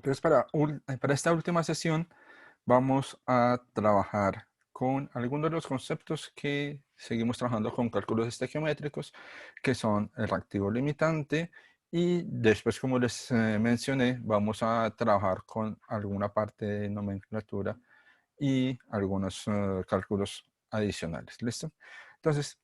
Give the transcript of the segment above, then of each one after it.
Entonces, para esta última sesión vamos a trabajar con algunos de los conceptos que seguimos trabajando con cálculos estequiométricos, que son el reactivo limitante, y después, como les mencioné, vamos a trabajar con alguna parte de nomenclatura y algunos cálculos adicionales. ¿Listo? Entonces,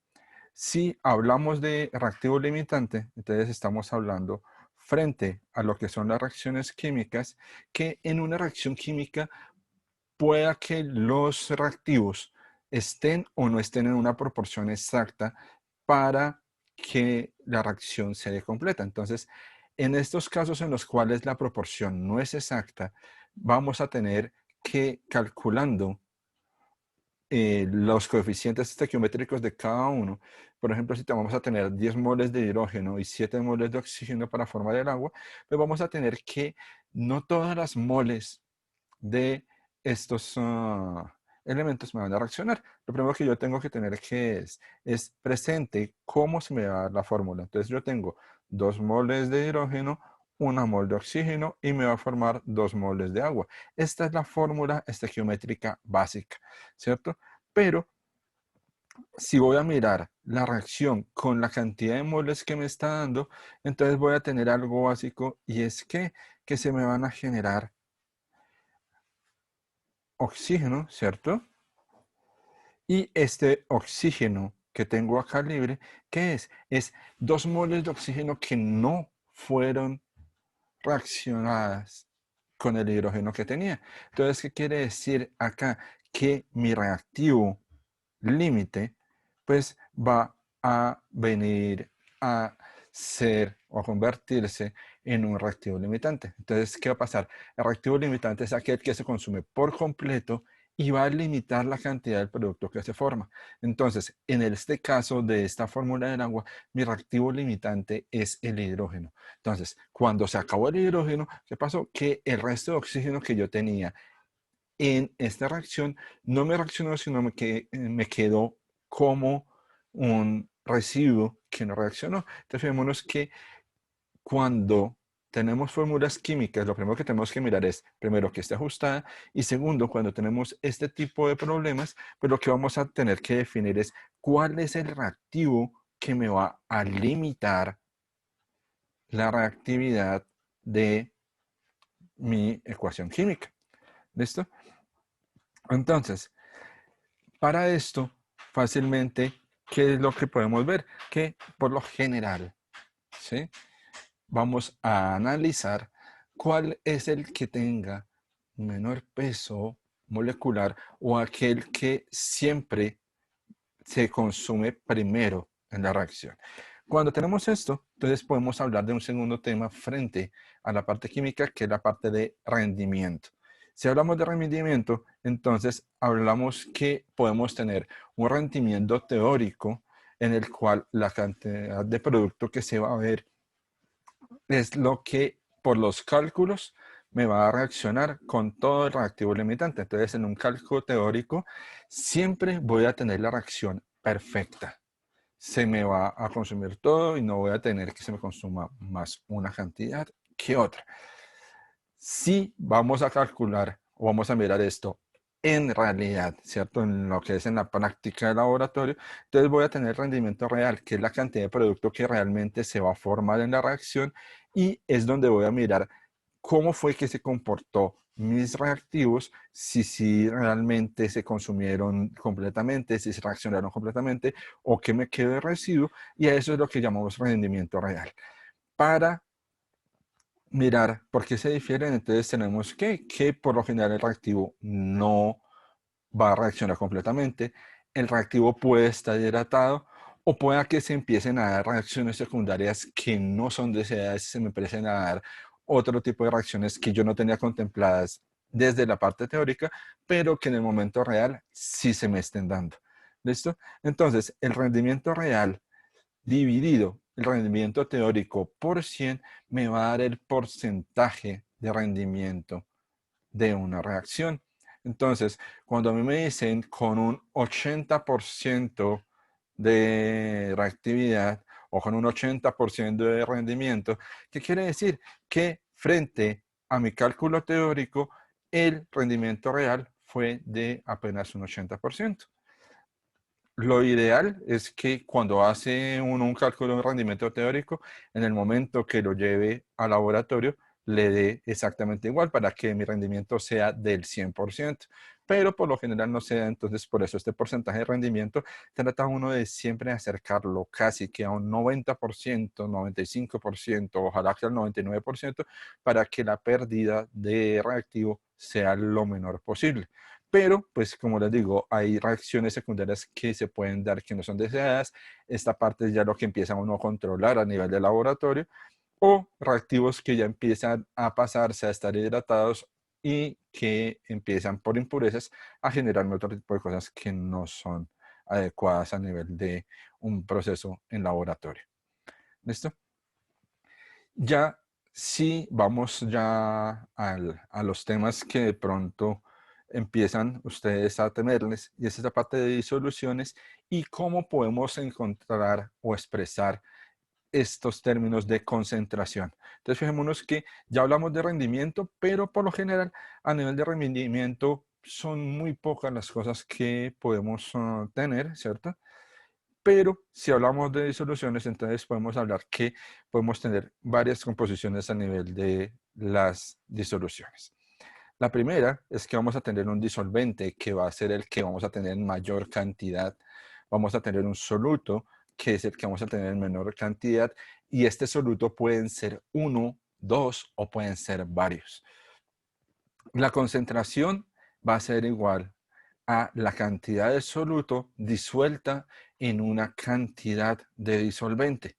si hablamos de reactivo limitante, entonces estamos hablando frente a lo que son las reacciones químicas, que en una reacción química pueda que los reactivos estén o no estén en una proporción exacta para que la reacción se dé completa. Entonces, en estos casos en los cuales la proporción no es exacta, vamos a tener que, calculando los coeficientes estequiométricos de cada uno. Por ejemplo, si vamos a tener 10 moles de hidrógeno y 7 moles de oxígeno para formar el agua, pues vamos a tener que no todas las moles de estos elementos me van a reaccionar. Lo primero que yo tengo que tener que es presente cómo se me va a dar la fórmula. Entonces yo tengo 2 moles de hidrógeno, 1 mol de oxígeno y me va a formar 2 moles de agua. Esta es la fórmula estequiométrica básica, ¿cierto? Pero si voy a mirar la reacción con la cantidad de moles que me está dando, entonces voy a tener algo básico, y es que se me van a generar oxígeno, ¿cierto? Y este oxígeno que tengo acá libre, ¿qué es? Es 2 moles de oxígeno que no fueron reaccionadas con el hidrógeno que tenía. Entonces, ¿qué quiere decir acá? Que mi reactivo límite, pues va a venir a ser o a convertirse en un reactivo limitante. Entonces, ¿qué va a pasar? El reactivo limitante es aquel que se consume por completo y va a limitar la cantidad del producto que se forma. Entonces, en este caso de esta fórmula del agua, mi reactivo limitante es el hidrógeno. Entonces, cuando se acabó el hidrógeno, ¿qué pasó? Que el resto de oxígeno que yo tenía en esta reacción no me reaccionó, sino me quedó como un residuo que no reaccionó. Entonces, fijémonos que cuando tenemos fórmulas químicas, lo primero que tenemos que mirar es, primero, que esté ajustada, y segundo, cuando tenemos este tipo de problemas, pues lo que vamos a tener que definir es cuál es el reactivo que me va a limitar la reactividad de mi ecuación química. ¿Listo? Entonces, para esto, fácilmente, ¿qué es lo que podemos ver? Que por lo general, ¿sí?, vamos a analizar cuál es el que tenga menor peso molecular, o aquel que siempre se consume primero en la reacción. Cuando tenemos esto, entonces podemos hablar de un segundo tema frente a la parte química, que es la parte de rendimiento. Si hablamos de rendimiento, entonces hablamos que podemos tener un rendimiento teórico en el cual la cantidad de producto que se va a ver es lo que por los cálculos me va a reaccionar con todo el reactivo limitante. Entonces, en un cálculo teórico siempre voy a tener la reacción perfecta. Se me va a consumir todo y no voy a tener que se me consuma más una cantidad que otra. Si vamos a calcular o vamos a mirar esto en realidad, ¿cierto? En lo que es en la práctica de laboratorio, entonces voy a tener rendimiento real, que es la cantidad de producto que realmente se va a formar en la reacción, y es donde voy a mirar cómo fue que se comportó mis reactivos, si realmente se consumieron completamente, si se reaccionaron completamente, o qué me quedó de residuo, y a eso es lo que llamamos rendimiento real. Para mirar por qué se difieren, entonces tenemos que por lo general el reactivo no va a reaccionar completamente, el reactivo puede estar hidratado, o pueda que se empiecen a dar reacciones secundarias que no son deseadas, se me empiecen a dar otro tipo de reacciones que yo no tenía contempladas desde la parte teórica, pero que en el momento real sí se me estén dando. ¿Listo? Entonces, el rendimiento real dividido el rendimiento teórico por 100 me va a dar el porcentaje de rendimiento de una reacción. Entonces, cuando a mí me dicen con un 80% de reactividad o con un 80% de rendimiento, ¿qué quiere decir? Que frente a mi cálculo teórico, el rendimiento real fue de apenas un 80%. Lo ideal es que cuando hace uno un cálculo de rendimiento teórico, en el momento que lo lleve al laboratorio, le dé exactamente igual para que mi rendimiento sea del 100%. Pero por lo general no sea, entonces por eso este porcentaje de rendimiento trata uno de siempre acercarlo casi que a un 90%, 95%, ojalá que al 99%, para que la pérdida de reactivo sea lo menor posible. Pero, pues como les digo, hay reacciones secundarias que se pueden dar que no son deseadas. Esta parte es ya lo que empieza uno a controlar a nivel de laboratorio, o reactivos que ya empiezan a pasarse a estar hidratados y que empiezan por impurezas a generar otro tipo de cosas que no son adecuadas a nivel de un proceso en laboratorio. ¿Listo? Ya si vamos ya a los temas que de pronto empiezan ustedes a temerles, y es esta parte de disoluciones y cómo podemos encontrar o expresar estos términos de concentración. Entonces, fijémonos que ya hablamos de rendimiento, pero por lo general a nivel de rendimiento son muy pocas las cosas que podemos tener, ¿cierto? Pero si hablamos de disoluciones, entonces podemos hablar que podemos tener varias composiciones a nivel de las disoluciones. La primera es que vamos a tener un disolvente que va a ser el que vamos a tener en mayor cantidad. Vamos a tener un soluto que es el que vamos a tener en menor cantidad. Y este soluto pueden ser uno, dos o pueden ser varios. La concentración va a ser igual a la cantidad de soluto disuelta en una cantidad de disolvente.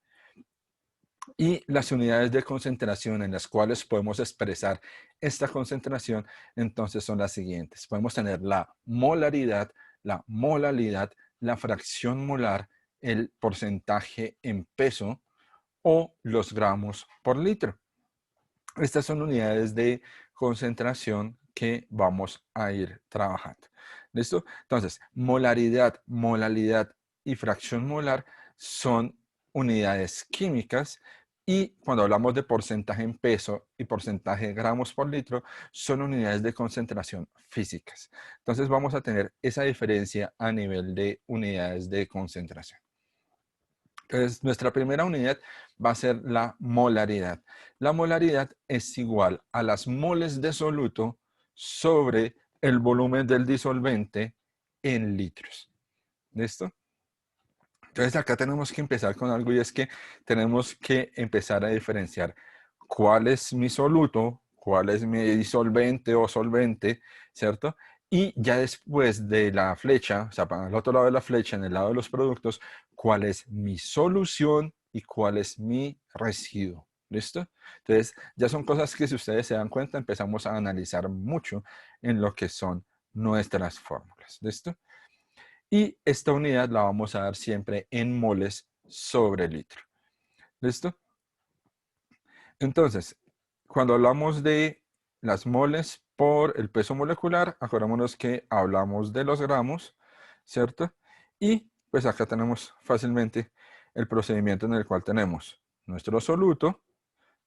Y las unidades de concentración en las cuales podemos expresar esta concentración, entonces son las siguientes. Podemos tener la molaridad, la molalidad, la fracción molar, el porcentaje en peso o los gramos por litro. Estas son unidades de concentración que vamos a ir trabajando. ¿Listo? Entonces, molaridad, molalidad y fracción molar son unidades químicas, y cuando hablamos de porcentaje en peso y porcentaje de gramos por litro, son unidades de concentración físicas. Entonces vamos a tener esa diferencia a nivel de unidades de concentración. Entonces, nuestra primera unidad va a ser la molaridad. La molaridad es igual a las moles de soluto sobre el volumen del disolvente en litros. ¿Listo? Entonces, acá tenemos que empezar con algo, y es que tenemos que empezar a diferenciar cuál es mi soluto, cuál es mi disolvente o solvente, ¿cierto? Y ya después de la flecha, o sea, para el otro lado de la flecha, en el lado de los productos, cuál es mi solución y cuál es mi residuo. ¿Listo? Entonces, ya son cosas que, si ustedes se dan cuenta, empezamos a analizar mucho en lo que son nuestras fórmulas. ¿Listo? Y esta unidad la vamos a dar siempre en moles sobre litro. ¿Listo? Entonces, cuando hablamos de las moles por el peso molecular, acordémonos que hablamos de los gramos, ¿cierto? Y pues acá tenemos fácilmente el procedimiento en el cual tenemos nuestro soluto,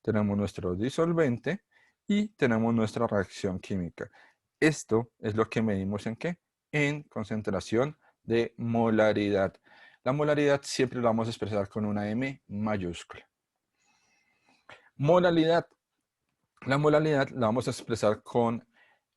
tenemos nuestro disolvente y tenemos nuestra reacción química. Esto es lo que medimos ¿en qué? En concentración de molaridad. La molaridad siempre la vamos a expresar con una M mayúscula. Molalidad. La molalidad la vamos a expresar con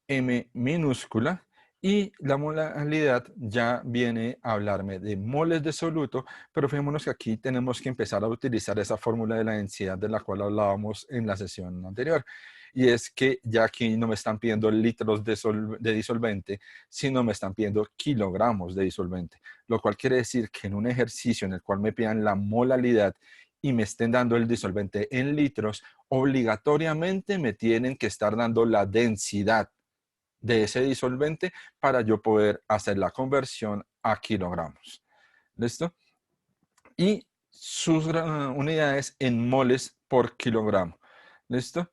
M minúscula, y la molalidad ya viene a hablarme de moles de soluto, pero fijémonos que aquí tenemos que empezar a utilizar esa fórmula de la densidad de la cual hablábamos en la sesión anterior. Y es que ya aquí no me están pidiendo litros de disolvente, sino me están pidiendo kilogramos de disolvente, lo cual quiere decir que en un ejercicio en el cual me pidan la molalidad y me estén dando el disolvente en litros, obligatoriamente me tienen que estar dando la densidad de ese disolvente para yo poder hacer la conversión a kilogramos. ¿Listo? Y sus unidades en moles por kilogramo. ¿Listo?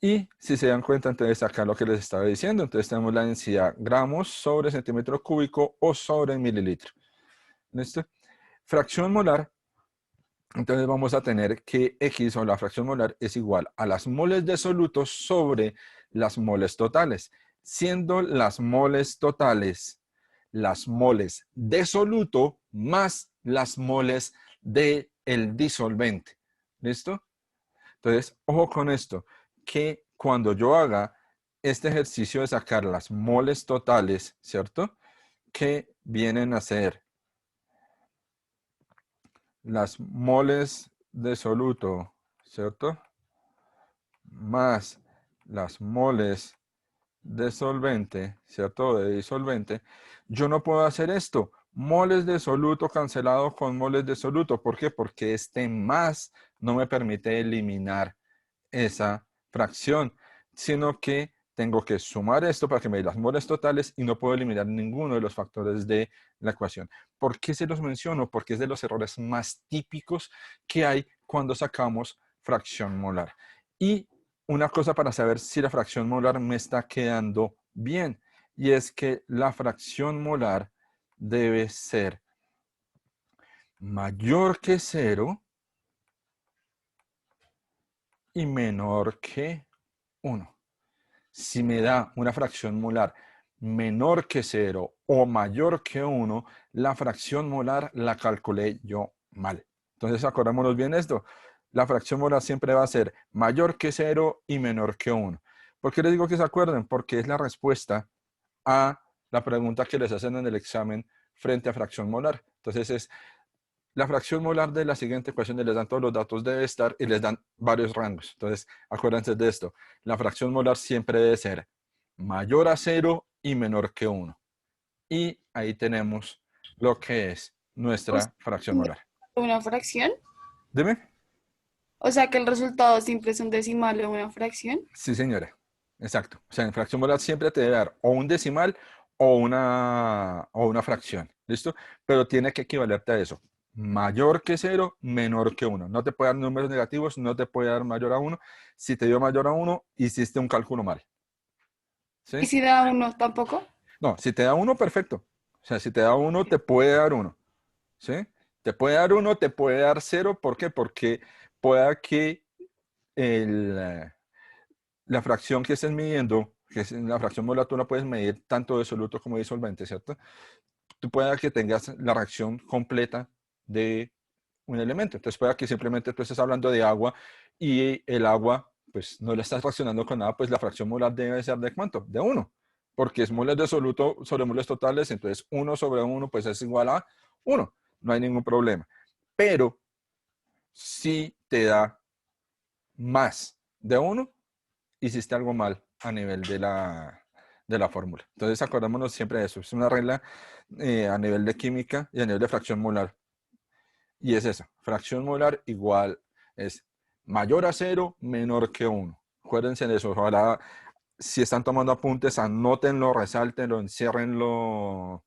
Y si se dan cuenta, entonces acá lo que les estaba diciendo, entonces tenemos la densidad gramos sobre centímetro cúbico o sobre mililitro. ¿Listo? Fracción molar Entonces vamos a tener que X o la fracción molar es igual a las moles de soluto sobre las moles totales, siendo las moles totales las moles de soluto más las moles del disolvente. ¿Listo? Entonces, ojo con esto, que cuando yo haga este ejercicio de sacar las moles totales, ¿cierto? Que vienen a ser las moles de soluto, ¿cierto? Más las moles de solvente, ¿cierto? De disolvente, yo no puedo hacer esto. Moles de soluto cancelado con moles de soluto. ¿Por qué? Porque este más no me permite eliminar esa fracción, sino que tengo que sumar esto para que me dé las moles totales y no puedo eliminar ninguno de los factores de la ecuación. ¿Por qué se los menciono? Porque es de los errores más típicos que hay cuando sacamos fracción molar. Y una cosa para saber si la fracción molar me está quedando bien, y es que la fracción molar debe ser mayor que 0 y menor que 1. Si me da una fracción molar menor que 0 o mayor que 1, la fracción molar la calculé yo mal. Entonces, acordémonos bien esto. La fracción molar siempre va a ser mayor que 0 y menor que 1. ¿Por qué les digo que se acuerden? Porque es la respuesta a la pregunta que les hacen en el examen frente a fracción molar. Entonces, es la fracción molar de la siguiente ecuación y les dan todos los datos de estar y les dan varios rangos. Entonces, acuérdense de esto. La fracción molar siempre debe ser mayor a 0 y menor que 1. Y ahí tenemos lo que es O sea, nuestra fracción siempre molar. una fracción. Dime. O sea que el resultado siempre es un decimal o una fracción. Sí, señora. Exacto. O sea, en fracción molar siempre te debe dar o un decimal o una fracción. ¿Listo? Pero tiene que equivalerte a eso. Mayor que 0, menor que 1. No te puede dar números negativos, no te puede dar mayor a 1. Si te dio mayor a 1, hiciste un cálculo mal. ¿Y ¿Sí? si da uno tampoco? No, si te da 1, perfecto. O sea, si te da 1, te puede dar 1. ¿Sí? Te puede dar 1, te puede dar 0. ¿Por qué? Porque pueda que el, la fracción que estés midiendo, que es la fracción molar, tú la puedes medir tanto de soluto como de disolvente, ¿cierto? Tú puedes que tengas la reacción completa de un elemento. Entonces puede que simplemente tú estés hablando de agua y el agua, pues no le estás reaccionando con nada, pues la fracción molar debe ser de ¿cuánto? De 1, porque es moles de soluto sobre moles totales, entonces 1 sobre 1 pues es igual a 1, no hay ningún problema. Pero si te da más de 1, hiciste algo mal a nivel de la fórmula. Entonces acordémonos siempre de eso. Es una regla a nivel de química y a nivel de fracción molar. Y es eso. Fracción molar igual es mayor a 0, menor que 1. Acuérdense de eso. Ojalá, si están tomando apuntes, anótenlo, resáltenlo, enciérrenlo,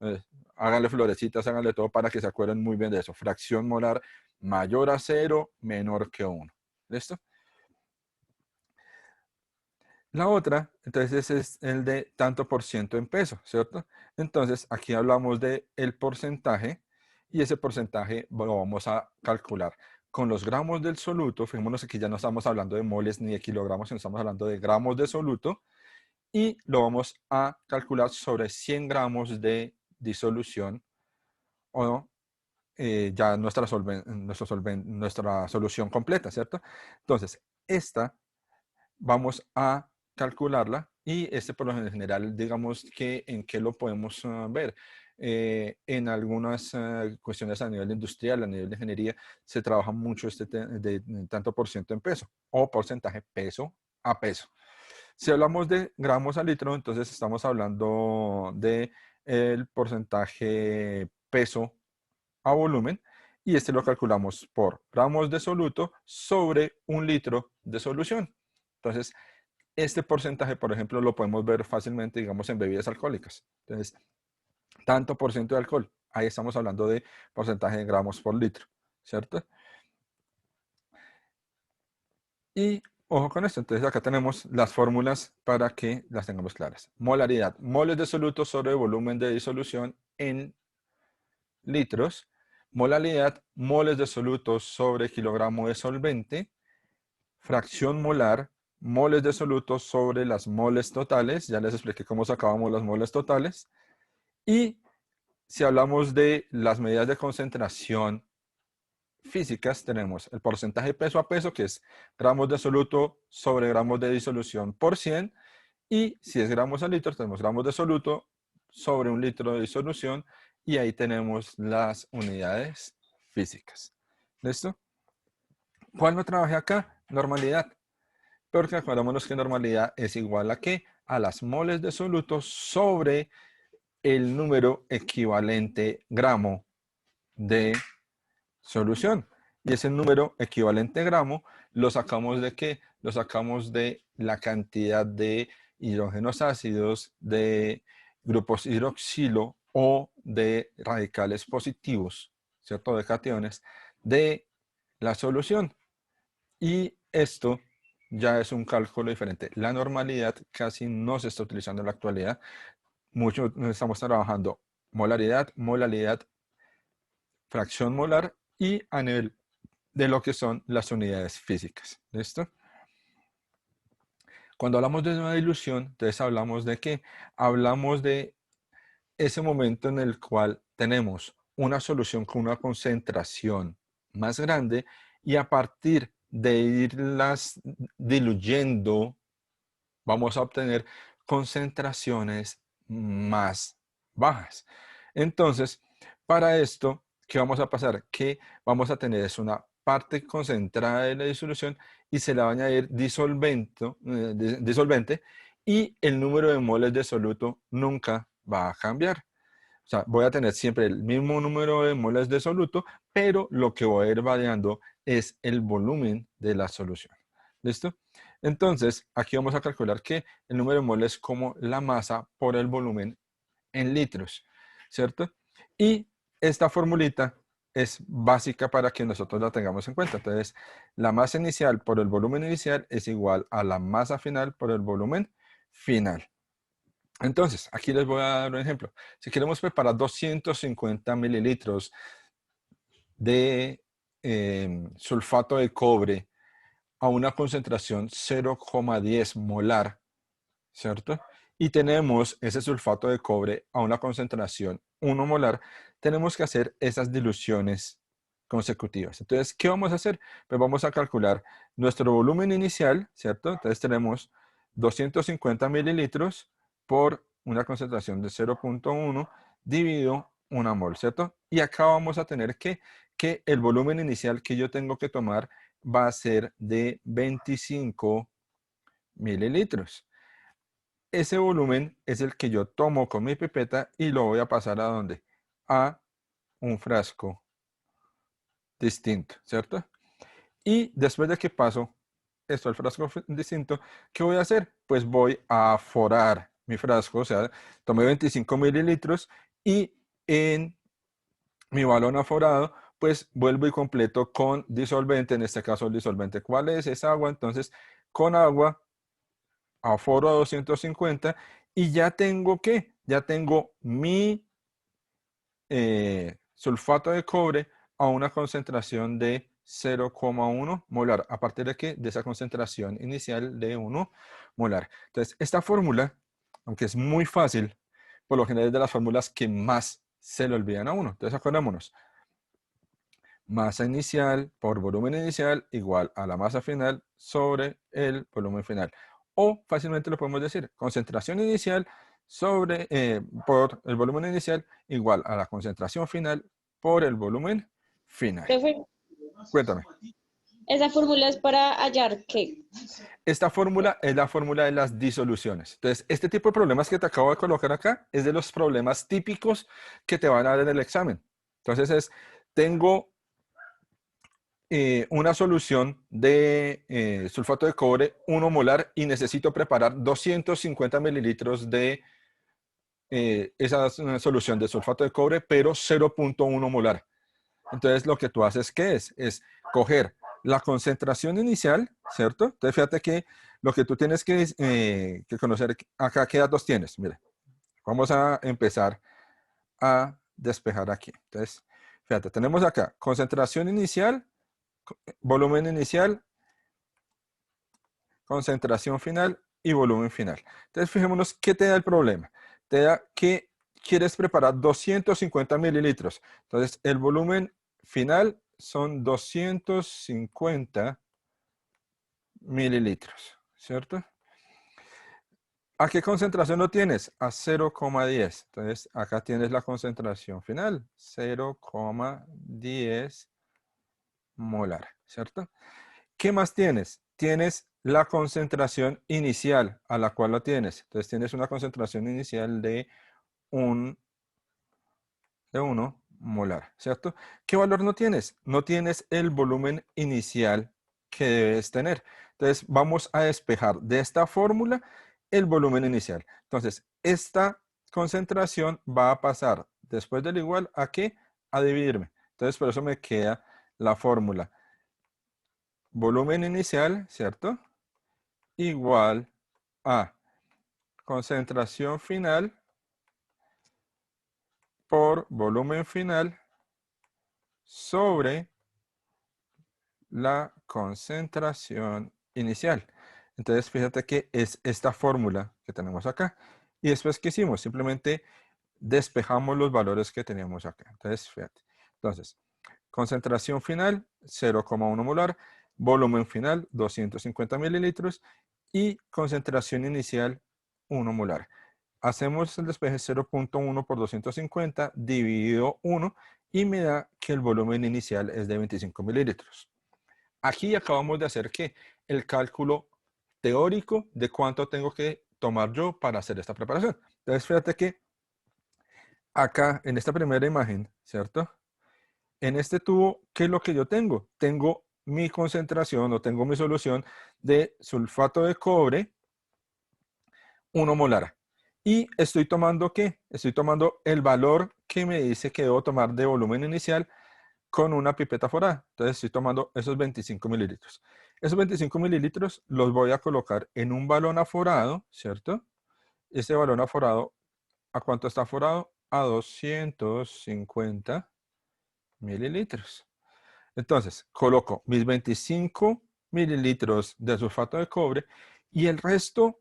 eh, háganle florecitas, háganle todo para que se acuerden muy bien de eso. Fracción molar mayor a 0, menor que 1. ¿Listo? La otra, entonces, es el de tanto por ciento en peso, ¿cierto? Entonces, aquí hablamos de el porcentaje y ese porcentaje lo vamos a calcular con los gramos del soluto. Fijémonos que ya no estamos hablando de moles ni de kilogramos, sino estamos hablando de gramos de soluto y lo vamos a calcular sobre 100 gramos de disolución o ya nuestra solución completa, ¿cierto? Entonces, esta vamos a calcularla y este por lo general, digamos que en qué lo podemos ver. En algunas cuestiones a nivel industrial, a nivel de ingeniería, se trabaja mucho de tanto por ciento en peso o porcentaje peso a peso. Si hablamos de gramos a litro, entonces estamos hablando de el porcentaje peso a volumen y este lo calculamos por gramos de soluto sobre un litro de solución. Entonces, este porcentaje, por ejemplo, lo podemos ver fácilmente, digamos, en bebidas alcohólicas. Entonces, tanto por ciento de alcohol. Ahí estamos hablando de porcentaje de gramos por litro, ¿cierto? Y ojo con esto. Entonces, acá tenemos las fórmulas para que las tengamos claras. Molaridad, moles de soluto sobre volumen de disolución en litros. Molaridad, moles de soluto sobre kilogramo de solvente. Fracción molar, moles de soluto sobre las moles totales. Ya les expliqué cómo sacábamos las moles totales. Y si hablamos de las medidas de concentración físicas, tenemos el porcentaje peso a peso, que es gramos de soluto sobre gramos de disolución por 100. Y si es gramos a litro, tenemos gramos de soluto sobre un litro de disolución. Y ahí tenemos las unidades físicas. ¿Listo? ¿Cuál no trabajé acá? Normalidad. Porque acordémonos que normalidad es igual a ¿qué? A las moles de soluto sobre el número equivalente gramo de solución. Y ese número equivalente gramo lo sacamos de ¿qué? Lo sacamos de la cantidad de hidrógenos ácidos, de grupos hidroxilo o de radicales positivos, ¿cierto? De cationes, de la solución. Y esto ya es un cálculo diferente. La normalidad casi no se está utilizando en la actualidad. Mucho estamos trabajando molaridad, molalidad, fracción molar y a nivel de lo que son las unidades físicas. ¿Listo? Cuando hablamos de una dilución, entonces hablamos de qué? Hablamos de ese momento en el cual tenemos una solución con una concentración más grande y a partir de irlas diluyendo, vamos a obtener concentraciones más bajas. Entonces, para esto, ¿qué vamos a pasar? Que vamos a tener es una parte concentrada de la disolución y se le va a añadir disolvente y el número de moles de soluto nunca va a cambiar. O sea, voy a tener siempre el mismo número de moles de soluto, pero lo que voy a ir variando es el volumen de la solución. ¿Listo? Entonces, aquí vamos a calcular que el número de moles es como la masa por el volumen en litros, ¿cierto? Y esta formulita es básica para que nosotros la tengamos en cuenta. Entonces, la masa inicial por el volumen inicial es igual a la masa final por el volumen final. Entonces, aquí les voy a dar un ejemplo. Si queremos preparar 250 mililitros de sulfato de cobre a una concentración 0,10 molar, ¿cierto? Y tenemos ese sulfato de cobre a una concentración 1 molar, tenemos que hacer esas diluciones consecutivas. Entonces, ¿qué vamos a hacer? Pues vamos a calcular nuestro volumen inicial, ¿cierto? Entonces tenemos 250 mililitros por una concentración de 0,1 dividido 1 mol, ¿cierto? Y acá vamos a tener que el volumen inicial que yo tengo que tomar va a ser de 25 mililitros. Ese volumen es el que yo tomo con mi pipeta y lo voy a pasar ¿a dónde? A un frasco distinto, ¿cierto? Y después de que paso esto al frasco distinto, ¿qué voy a hacer? Pues voy a aforar mi frasco, o sea, tomé 25 mililitros y en mi balón aforado, pues vuelvo y completo con disolvente, en este caso el disolvente, ¿cuál es? Es agua, entonces con agua aforo a 250 y ya tengo ¿qué? Ya tengo mi sulfato de cobre a una concentración de 0,1 molar. ¿A partir de qué? De esa concentración inicial de 1 molar. Entonces, esta fórmula, aunque es muy fácil, por lo general es de las fórmulas que más se le olvidan a uno. Entonces, acordémonos. Masa inicial por volumen inicial igual a la masa final sobre el volumen final. O fácilmente lo podemos decir, concentración inicial por el volumen inicial igual a la concentración final por el volumen final. Profe, Cuéntame. esa fórmula es para hallar qué. Esta fórmula es la fórmula de las disoluciones. Entonces, este tipo de problemas que te acabo de colocar acá es de los problemas típicos que te van a dar en el examen. Entonces, tengo una solución de sulfato de cobre 1 molar y necesito preparar 250 mililitros de esa solución de sulfato de cobre, pero 0,1 molar. Entonces, lo que tú haces, ¿qué es? Es coger la concentración inicial, ¿cierto? Entonces, fíjate que lo que tú tienes que conocer acá, ¿qué datos tienes? Mire, vamos a empezar a despejar aquí. Entonces, Fíjate, tenemos acá concentración inicial, volumen inicial, concentración final y volumen final. Entonces, fijémonos qué te da el problema. Te da que quieres preparar 250 mililitros. Entonces, el volumen final son 250 mililitros, ¿cierto? ¿A qué concentración lo tienes? A 0,10. Entonces, acá tienes la concentración final, 0,10 molar, ¿cierto? ¿Qué más tienes? Tienes la concentración inicial a la cual lo tienes. Entonces, tienes una concentración inicial de 1 molar, ¿cierto? ¿Qué valor no tienes? No tienes el volumen inicial que debes tener. Entonces, vamos a despejar de esta fórmula el volumen inicial. Entonces, esta concentración va a pasar después del igual a ¿qué? A dividirme. Entonces, por eso me queda la fórmula. Volumen inicial, ¿cierto? Igual a concentración final por volumen final sobre la concentración inicial. Entonces, fíjate que es esta fórmula que tenemos acá. Y después, ¿qué hicimos? Simplemente despejamos los valores que teníamos acá. Entonces, fíjate. Entonces, concentración final, 0,1 molar. Volumen final, 250 mililitros. Y concentración inicial, 1 molar. Hacemos el despeje 0,1 por 250 dividido 1 y me da que el volumen inicial es de 25 mililitros. Aquí acabamos de hacer ¿qué? El cálculo teórico de cuánto tengo que tomar yo para hacer esta preparación. Entonces, fíjate que acá en esta primera imagen, ¿cierto? En este tubo, ¿qué es lo que yo tengo? Tengo mi concentración o tengo mi solución de sulfato de cobre 1 molar. Y estoy tomando ¿qué? Estoy tomando el valor que me dice que debo tomar de volumen inicial con una pipeta forada. Entonces estoy tomando esos 25 mililitros. Esos 25 mililitros los voy a colocar en un balón aforado, ¿cierto? Este balón aforado, ¿a cuánto está aforado? A 250 mililitros. Entonces, coloco mis 25 mililitros de sulfato de cobre y el resto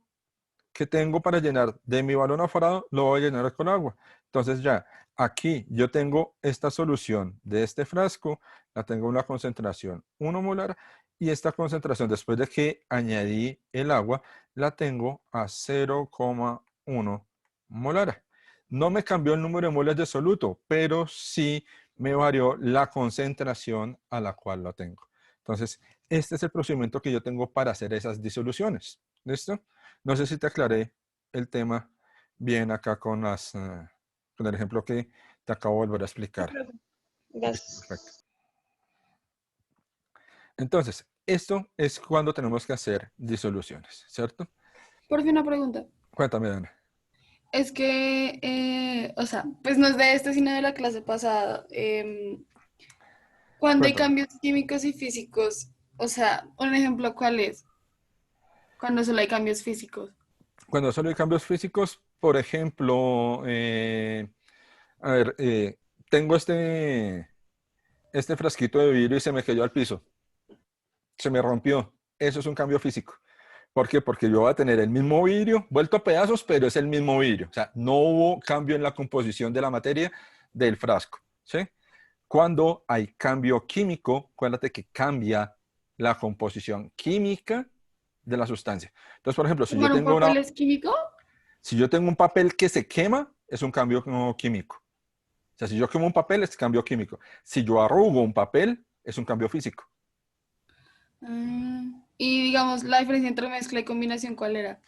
que tengo para llenar de mi balón aforado lo voy a llenar con agua. Entonces ya, aquí yo tengo esta solución de este frasco, la tengo en una concentración 1 molar y esta concentración después de que añadí el agua, la tengo a 0,1 molar. No me cambió el número de moles de soluto, pero sí me varió la concentración a la cual lo tengo. Entonces, este es el procedimiento que yo tengo para hacer esas disoluciones. ¿Listo? No sé si te aclaré el tema bien acá con con el ejemplo que te acabo de volver a explicar. Perfecto. Gracias. Entonces, esto es cuando tenemos que hacer disoluciones, ¿cierto? Por fin una pregunta. Cuéntame, Ana. Es que, o sea, pues no es de este, sino de la clase pasada. Cuando hay Cuéntame. cambios químicos y físicos, o sea, un ejemplo, ¿cuál es? Cuando solo hay cambios físicos. Cuando solo hay cambios físicos, por ejemplo, a ver, tengo este frasquito de vidrio y se me cayó al piso. Se me rompió. Eso es un cambio físico. ¿Por qué? Porque yo voy a tener el mismo vidrio, vuelto a pedazos, pero es el mismo vidrio. O sea, no hubo cambio en la composición de la materia del frasco. ¿Sí? Cuando hay cambio químico, acuérdate que cambia la composición química de la sustancia. Entonces, por ejemplo, ¿Tomar un papel es químico? si yo tengo un papel que se quema, es un cambio químico. O sea, si yo quemo un papel, es cambio químico. Si yo arrugo un papel, es un cambio físico. Y digamos, la diferencia entre mezcla y combinación, ¿cuál era?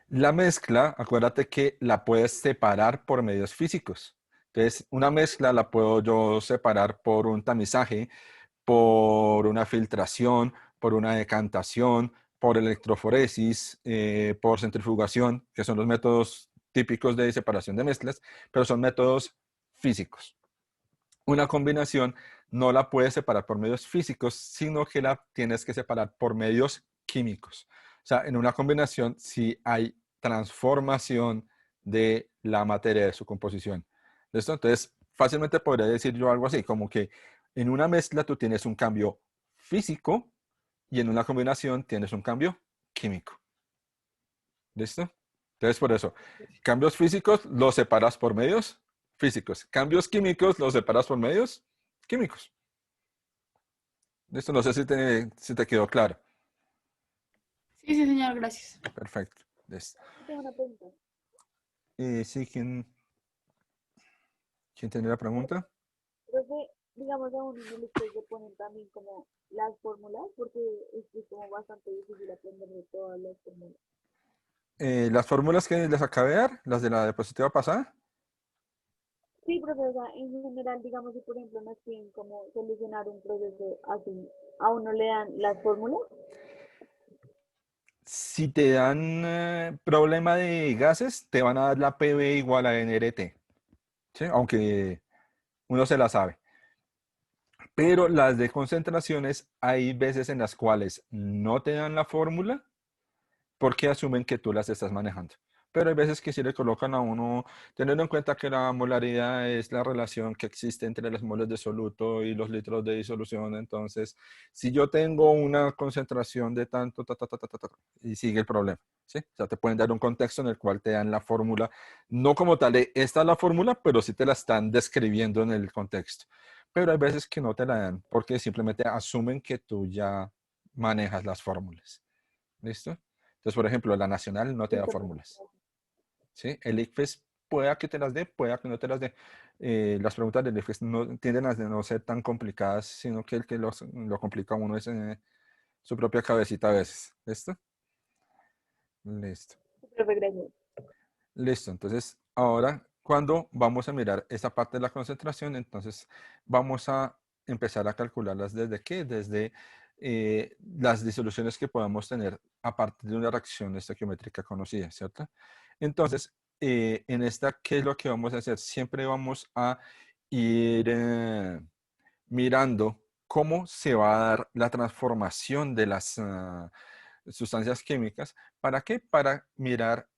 La mezcla, acuérdate que la puedes separar por medios físicos. Entonces, una mezcla la puedo yo separar por un tamizaje, por una filtración, por una decantación, por electroforesis, por centrifugación, que son los métodos típicos de separación de mezclas, pero son métodos físicos. Una combinación no la puedes separar por medios físicos, sino que la tienes que separar por medios químicos. O sea, en una combinación sí hay transformación de la materia de su composición. ¿Listo? Entonces, fácilmente podría decir yo algo así, como que en una mezcla tú tienes un cambio físico y en una combinación tienes un cambio químico. ¿Listo? Entonces, por eso, cambios físicos los separas por medios físicos. Cambios químicos los separas por medios químicos. ¿Listo? No sé si te quedó claro. Sí, sí, señor, gracias. Perfecto. ¿Listo? Tengo una pregunta. Sí, ¿quién tiene la pregunta? Creo que, digamos, a uno no le puede poner también como las fórmulas, porque es como bastante difícil aprender de todas las fórmulas. Las fórmulas que les acabé de dar, las de la diapositiva pasada. Sí, profesora, en general, digamos, si por ejemplo nos piden como solucionar un proceso así, ¿a uno le dan las fórmulas? Si te dan problema de gases, te van a dar la PV igual a NRT, ¿sí? Aunque uno se la sabe. Pero las de concentraciones, hay veces en las cuales no te dan la fórmula porque asumen que tú las estás manejando. Pero hay veces que sí le colocan a uno, teniendo en cuenta que la molaridad es la relación que existe entre las moles de soluto y los litros de disolución. Entonces, si yo tengo una concentración de tanto, y sigue el problema, ¿sí? O sea, te pueden dar un contexto en el cual te dan la fórmula, no como tal, esta es la fórmula, pero sí te la están describiendo en el contexto. Pero hay veces que no te la dan porque simplemente asumen que tú ya manejas las fórmulas. ¿Listo? Entonces, por ejemplo, la nacional no te da Listo, fórmulas. ¿Sí? El ICFES pueda que te las dé, pueda que no te las dé. Las preguntas del ICFES no, tienden a no ser tan complicadas, sino que el que lo complica a uno es su propia cabecita a veces. ¿Listo? Listo. profe, gracias. Listo. Entonces, ahora, cuando vamos a mirar esa parte de la concentración, entonces vamos a empezar a calcularlas desde qué, desde las disoluciones que podamos tener a partir de una reacción estequiométrica conocida, ¿cierto? Entonces, en esta, ¿qué es lo que vamos a hacer? Siempre vamos a ir mirando cómo se va a dar la transformación de las sustancias químicas. ¿Para qué? Para mirar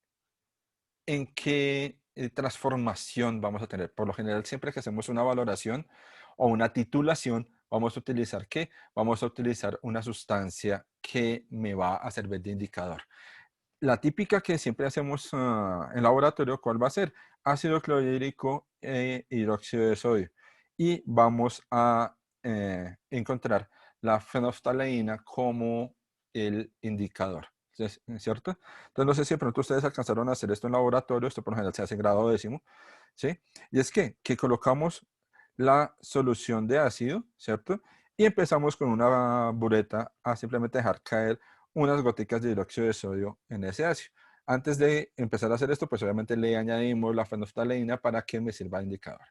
en qué transformación vamos a tener. Por lo general, siempre que hacemos una valoración o una titulación, vamos a utilizar ¿qué? Vamos a utilizar una sustancia que me va a servir de indicador. La típica que siempre hacemos en laboratorio, ¿cuál va a ser? Ácido clorhídrico e hidróxido de sodio. Y vamos a encontrar la fenolftaleína como el indicador. ¿Cierto? Entonces, no sé si de pronto ustedes alcanzaron a hacer esto en laboratorio, esto por lo general se hace en grado décimo, ¿sí? Y es que colocamos la solución de ácido, ¿cierto? Y empezamos con una bureta a simplemente dejar caer unas goticas de hidróxido de sodio en ese ácido. Antes de empezar a hacer esto, pues obviamente le añadimos la fenolftaleína para que me sirva de indicador.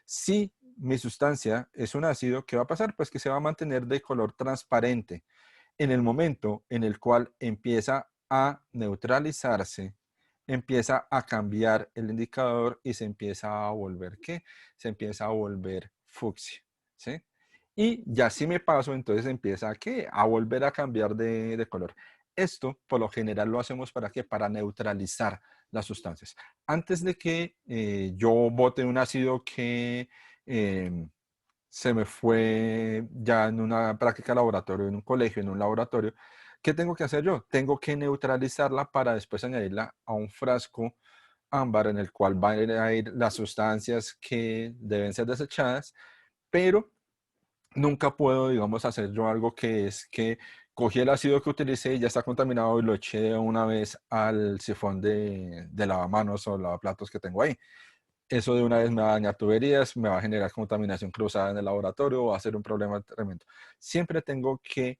Si mi sustancia es un ácido, ¿qué va a pasar? Pues que se va a mantener de color transparente. En el momento en el cual empieza a neutralizarse, empieza a cambiar el indicador y se empieza a volver, ¿qué? Se empieza a volver fucsia, ¿sí? Y ya si me paso, entonces empieza ¿qué? A volver a cambiar de color. Esto, por lo general, lo hacemos ¿para qué? Para neutralizar las sustancias. Antes de que yo bote un ácido que se me fue ya en una práctica laboratorio, en un colegio, en un laboratorio, ¿qué tengo que hacer yo? Tengo que neutralizarla para después añadirla a un frasco ámbar en el cual van a ir las sustancias que deben ser desechadas, pero nunca puedo, digamos, hacer yo algo que es que cogí el ácido que utilicé y ya está contaminado y lo eché de una vez al sifón de lavamanos o lavaplatos que tengo ahí. Eso de una vez me va a dañar tuberías, me va a generar contaminación cruzada en el laboratorio, va a ser un problema tremendo. Siempre tengo que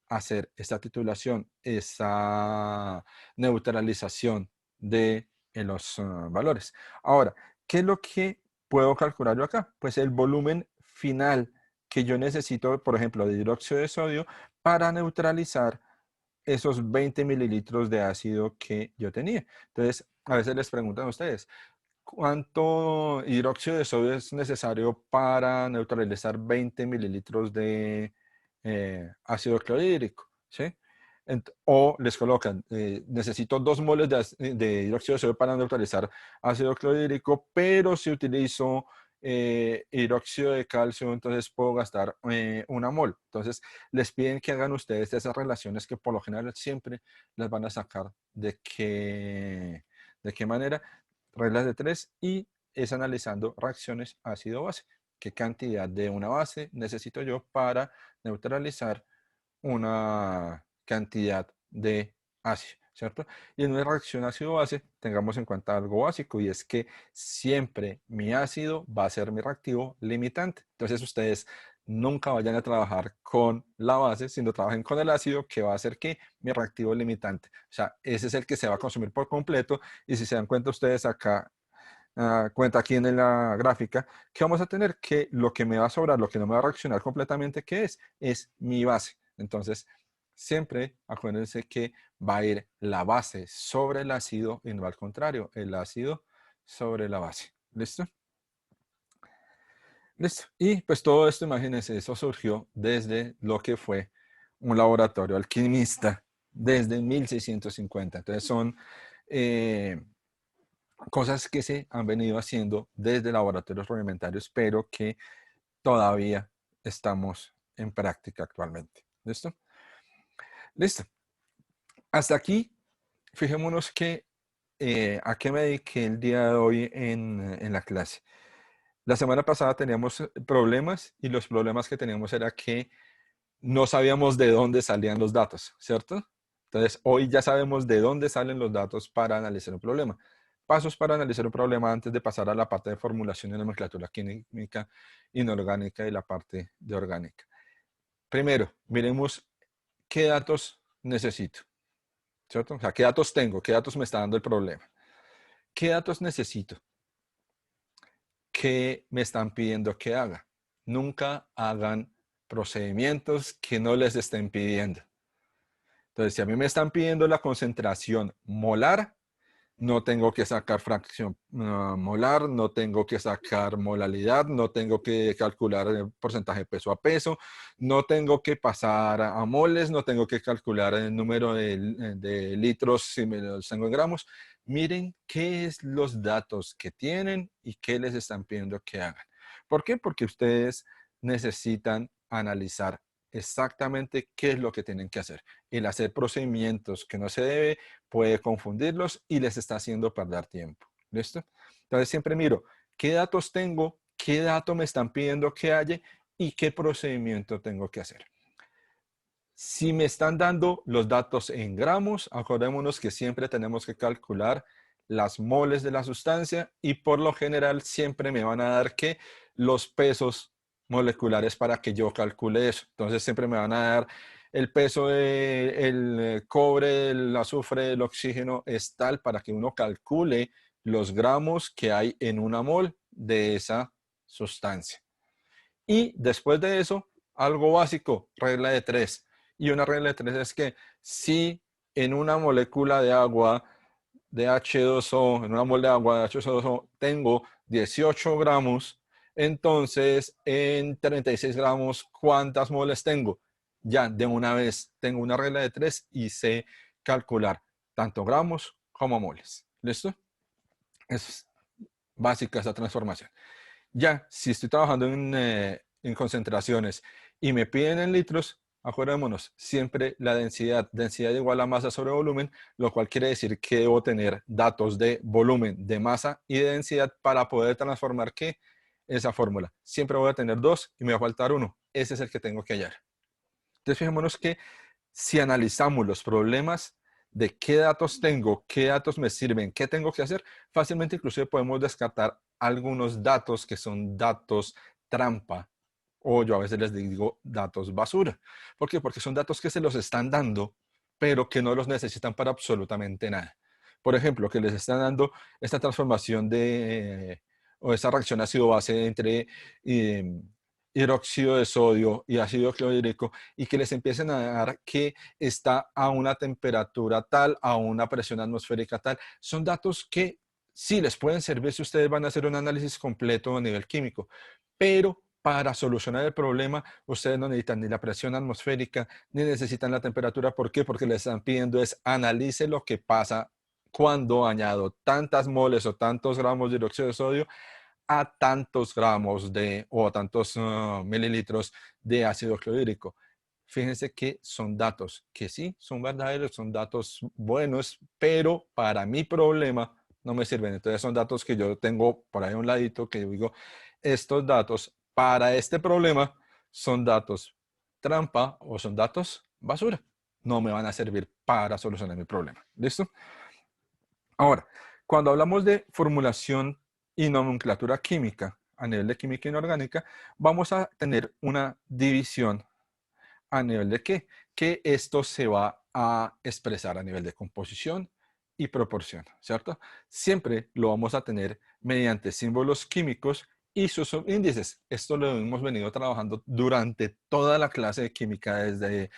hacer esta titulación, esa neutralización de los valores. Ahora, ¿qué es lo que puedo calcular yo acá? Pues el volumen final que yo necesito, por ejemplo, de hidróxido de sodio para neutralizar esos 20 mililitros de ácido que yo tenía. Entonces, a veces les preguntan a ustedes, ¿cuánto hidróxido de sodio es necesario para neutralizar 20 mililitros de ácido clorhídrico? ¿Sí? O les colocan, necesito 2 moles de hidróxido de sodio para neutralizar ácido clorhídrico, pero si utilizo hidróxido de calcio, entonces puedo gastar 1 mol. Entonces les piden que hagan ustedes esas relaciones que por lo general siempre las van a sacar de qué manera, reglas de 3, y es analizando reacciones ácido-base. ¿Qué cantidad de una base necesito yo para neutralizar una cantidad de ácido, ¿cierto? Y en una reacción ácido-base tengamos en cuenta algo básico, y es que siempre mi ácido va a ser mi reactivo limitante. Entonces ustedes nunca vayan a trabajar con la base, sino trabajen con el ácido, que va a ser que mi reactivo limitante. O sea, ese es el que se va a consumir por completo. Y si se dan cuenta ustedes acá, cuenta aquí en la gráfica, que vamos a tener que lo que me va a sobrar, lo que no me va a reaccionar completamente, ¿qué es? Es mi base. Entonces, siempre acuérdense que va a ir la base sobre el ácido y no al contrario, el ácido sobre la base. ¿Listo? Listo. Y pues todo esto, imagínense, eso surgió desde lo que fue un laboratorio alquimista desde 1650. Entonces son cosas que se han venido haciendo desde laboratorios rudimentarios, pero que todavía estamos en práctica actualmente. ¿Listo? Listo. Hasta aquí, fijémonos que a qué me dediqué el día de hoy en la clase. La semana pasada teníamos problemas, y los problemas que teníamos era que no sabíamos de dónde salían los datos, ¿cierto? Entonces, hoy ya sabemos de dónde salen los datos para analizar un problema. Pasos para analizar un problema antes de pasar a la parte de formulación y nomenclatura química, inorgánica y la parte de orgánica. Primero, miremos qué datos necesito, ¿cierto? O sea, qué datos tengo, qué datos me está dando el problema. ¿Qué datos necesito? ¿Qué me están pidiendo que haga? Nunca hagan procedimientos que no les estén pidiendo. Entonces, si a mí me están pidiendo la concentración molar, no tengo que sacar fracción molar, no tengo que sacar molalidad, no tengo que calcular el porcentaje de peso a peso, no tengo que pasar a moles, no tengo que calcular el número de litros si me los tengo en gramos. Miren qué es los datos que tienen y qué les están pidiendo que hagan. ¿Por qué? Porque ustedes necesitan analizar exactamente qué es lo que tienen que hacer. El hacer procedimientos que no se debe puede confundirlos y les está haciendo perder tiempo. ¿Listo? Entonces siempre miro qué datos tengo, qué datos me están pidiendo que haya y qué procedimiento tengo que hacer. Si me están dando los datos en gramos, acordémonos que siempre tenemos que calcular las moles de la sustancia, y por lo general siempre me van a dar que los pesos moleculares para que yo calcule eso. Entonces siempre me van a dar el peso del cobre, el azufre, el oxígeno es tal para que uno calcule los gramos que hay en una mol de esa sustancia. Y después de eso, algo básico, regla de 3. Y una regla de 3 es que si en una molécula de agua de H2O, en una mol de agua de H2O, tengo 18 gramos, entonces en 36 gramos, ¿cuántas moles tengo? Ya de una vez tengo una regla de 3 y sé calcular tanto gramos como moles. ¿Listo? Es básica esa transformación. Ya, si estoy trabajando en concentraciones y me piden en litros, acuérdémonos, siempre la densidad igual a masa sobre volumen, lo cual quiere decir que debo tener datos de volumen, de masa y de densidad para poder transformar ¿qué? Esa fórmula. Siempre voy a tener 2 y me va a faltar 1. Ese es el que tengo que hallar. Entonces, fijémonos que si analizamos los problemas de qué datos tengo, qué datos me sirven, qué tengo que hacer, fácilmente inclusive podemos descartar algunos datos que son datos trampa, o yo a veces les digo datos basura. ¿Por qué? Porque son datos que se los están dando, pero que no los necesitan para absolutamente nada. Por ejemplo, que les están dando esta transformación o esta reacción ácido-base entre hidróxido de sodio y ácido clorhídrico, y que les empiecen a dar que está a una temperatura tal, a una presión atmosférica tal. Son datos que sí les pueden servir si ustedes van a hacer un análisis completo a nivel químico, pero para solucionar el problema, ustedes no necesitan ni la presión atmosférica, ni necesitan la temperatura. ¿Por qué? Porque les están pidiendo es analice lo que pasa cuando añado tantas moles o tantos gramos de hidróxido de sodio a tantos gramos o a tantos mililitros de ácido clorhídrico. Fíjense que son datos que sí son verdaderos, son datos buenos, pero para mi problema no me sirven. Entonces son datos que yo tengo por ahí a un ladito que yo digo, estos datos para este problema son datos trampa o son datos basura. No me van a servir para solucionar mi problema. ¿Listo? Ahora, cuando hablamos de formulación y nomenclatura química a nivel de química inorgánica, vamos a tener una división a nivel de qué? Que esto se va a expresar a nivel de composición y proporción, ¿cierto? Siempre lo vamos a tener mediante símbolos químicos y sus subíndices. Esto lo hemos venido trabajando durante toda la clase de química, desde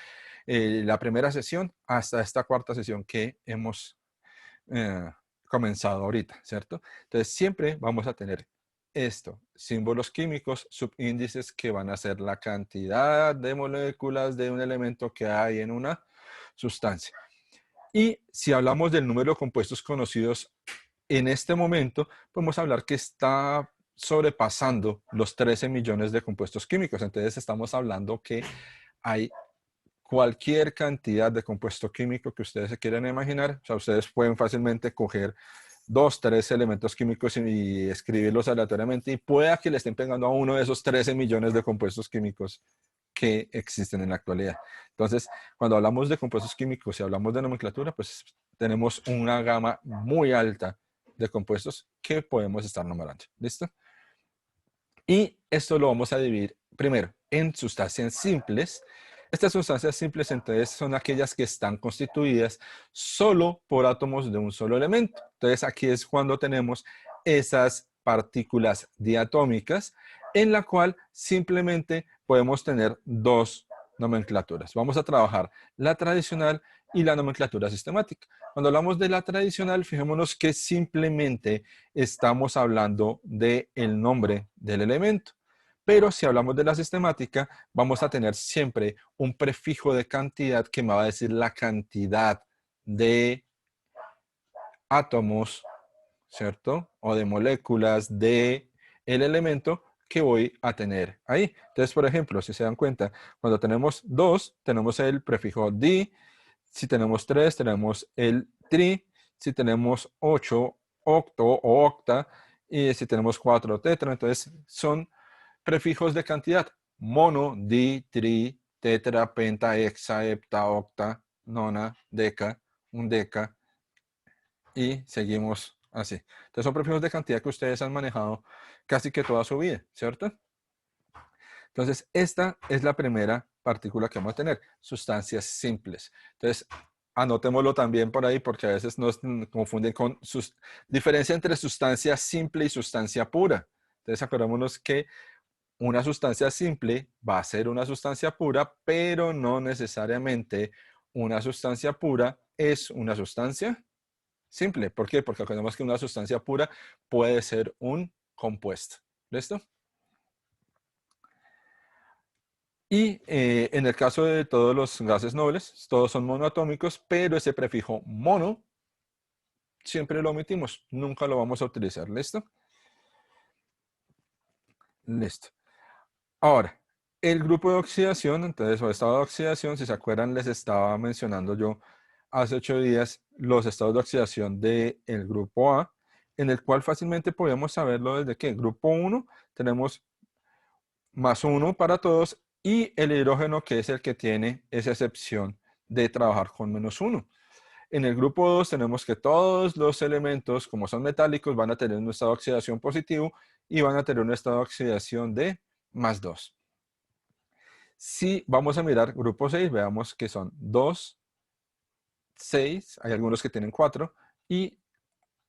la primera sesión hasta esta cuarta sesión que hemos comenzado ahorita, ¿cierto? Entonces siempre vamos a tener esto, símbolos químicos, subíndices que van a ser la cantidad de moléculas de un elemento que hay en una sustancia. Y si hablamos del número de compuestos conocidos en este momento, podemos hablar que está sobrepasando los 13 millones de compuestos químicos. Entonces estamos hablando que hay cualquier cantidad de compuesto químico que ustedes se quieran imaginar. O sea, ustedes pueden fácilmente coger 2, 3 elementos químicos y escribirlos aleatoriamente y pueda que le estén pegando a uno de esos 13 millones de compuestos químicos que existen en la actualidad. Entonces, cuando hablamos de compuestos químicos y hablamos de nomenclatura, pues tenemos una gama muy alta de compuestos que podemos estar nombrando. ¿Listo? Y esto lo vamos a dividir primero en sustancias simples. Estas sustancias simples entonces son aquellas que están constituidas solo por átomos de un solo elemento. Entonces aquí es cuando tenemos esas partículas diatómicas en la cual simplemente podemos tener dos nomenclaturas. Vamos a trabajar la tradicional y la nomenclatura sistemática. Cuando hablamos de la tradicional, fijémonos que simplemente estamos hablando del nombre del elemento. Pero si hablamos de la sistemática, vamos a tener siempre un prefijo de cantidad que me va a decir la cantidad de átomos, ¿cierto? O de moléculas de el elemento que voy a tener ahí. Entonces, por ejemplo, si se dan cuenta, cuando tenemos 2, tenemos el prefijo di. Si tenemos 3, tenemos el tri. Si tenemos 8, octo o octa. Y si tenemos 4, tetra. Entonces, son prefijos de cantidad. Mono, di, tri, tetra, penta, hexa, hepta, octa, nona, deca, undeca. Y seguimos así. Entonces son prefijos de cantidad que ustedes han manejado casi que toda su vida, ¿cierto? Entonces, esta es la primera partícula que vamos a tener, sustancias simples. Entonces, anotémoslo también por ahí porque a veces nos confunden con diferencia entre sustancia simple y sustancia pura. Entonces, acordémonos que una sustancia simple va a ser una sustancia pura, pero no necesariamente una sustancia pura es una sustancia simple. ¿Por qué? Porque acordemos que una sustancia pura puede ser un compuesto. ¿Listo? Y en el caso de todos los gases nobles, todos son monoatómicos, pero ese prefijo mono siempre lo omitimos. Nunca lo vamos a utilizar. ¿Listo? Listo. Ahora, el grupo de oxidación, entonces, o estado de oxidación, si se acuerdan, les estaba mencionando yo hace 8 días los estados de oxidación del grupo A, en el cual fácilmente podemos saberlo desde que grupo 1 tenemos +1 para todos y el hidrógeno que es el que tiene esa excepción de trabajar con -1. En el grupo 2 tenemos que todos los elementos, como son metálicos, van a tener un estado de oxidación positivo y van a tener un estado de oxidación de +2. Si vamos a mirar grupo 6, veamos que son 2, 6, hay algunos que tienen 4 y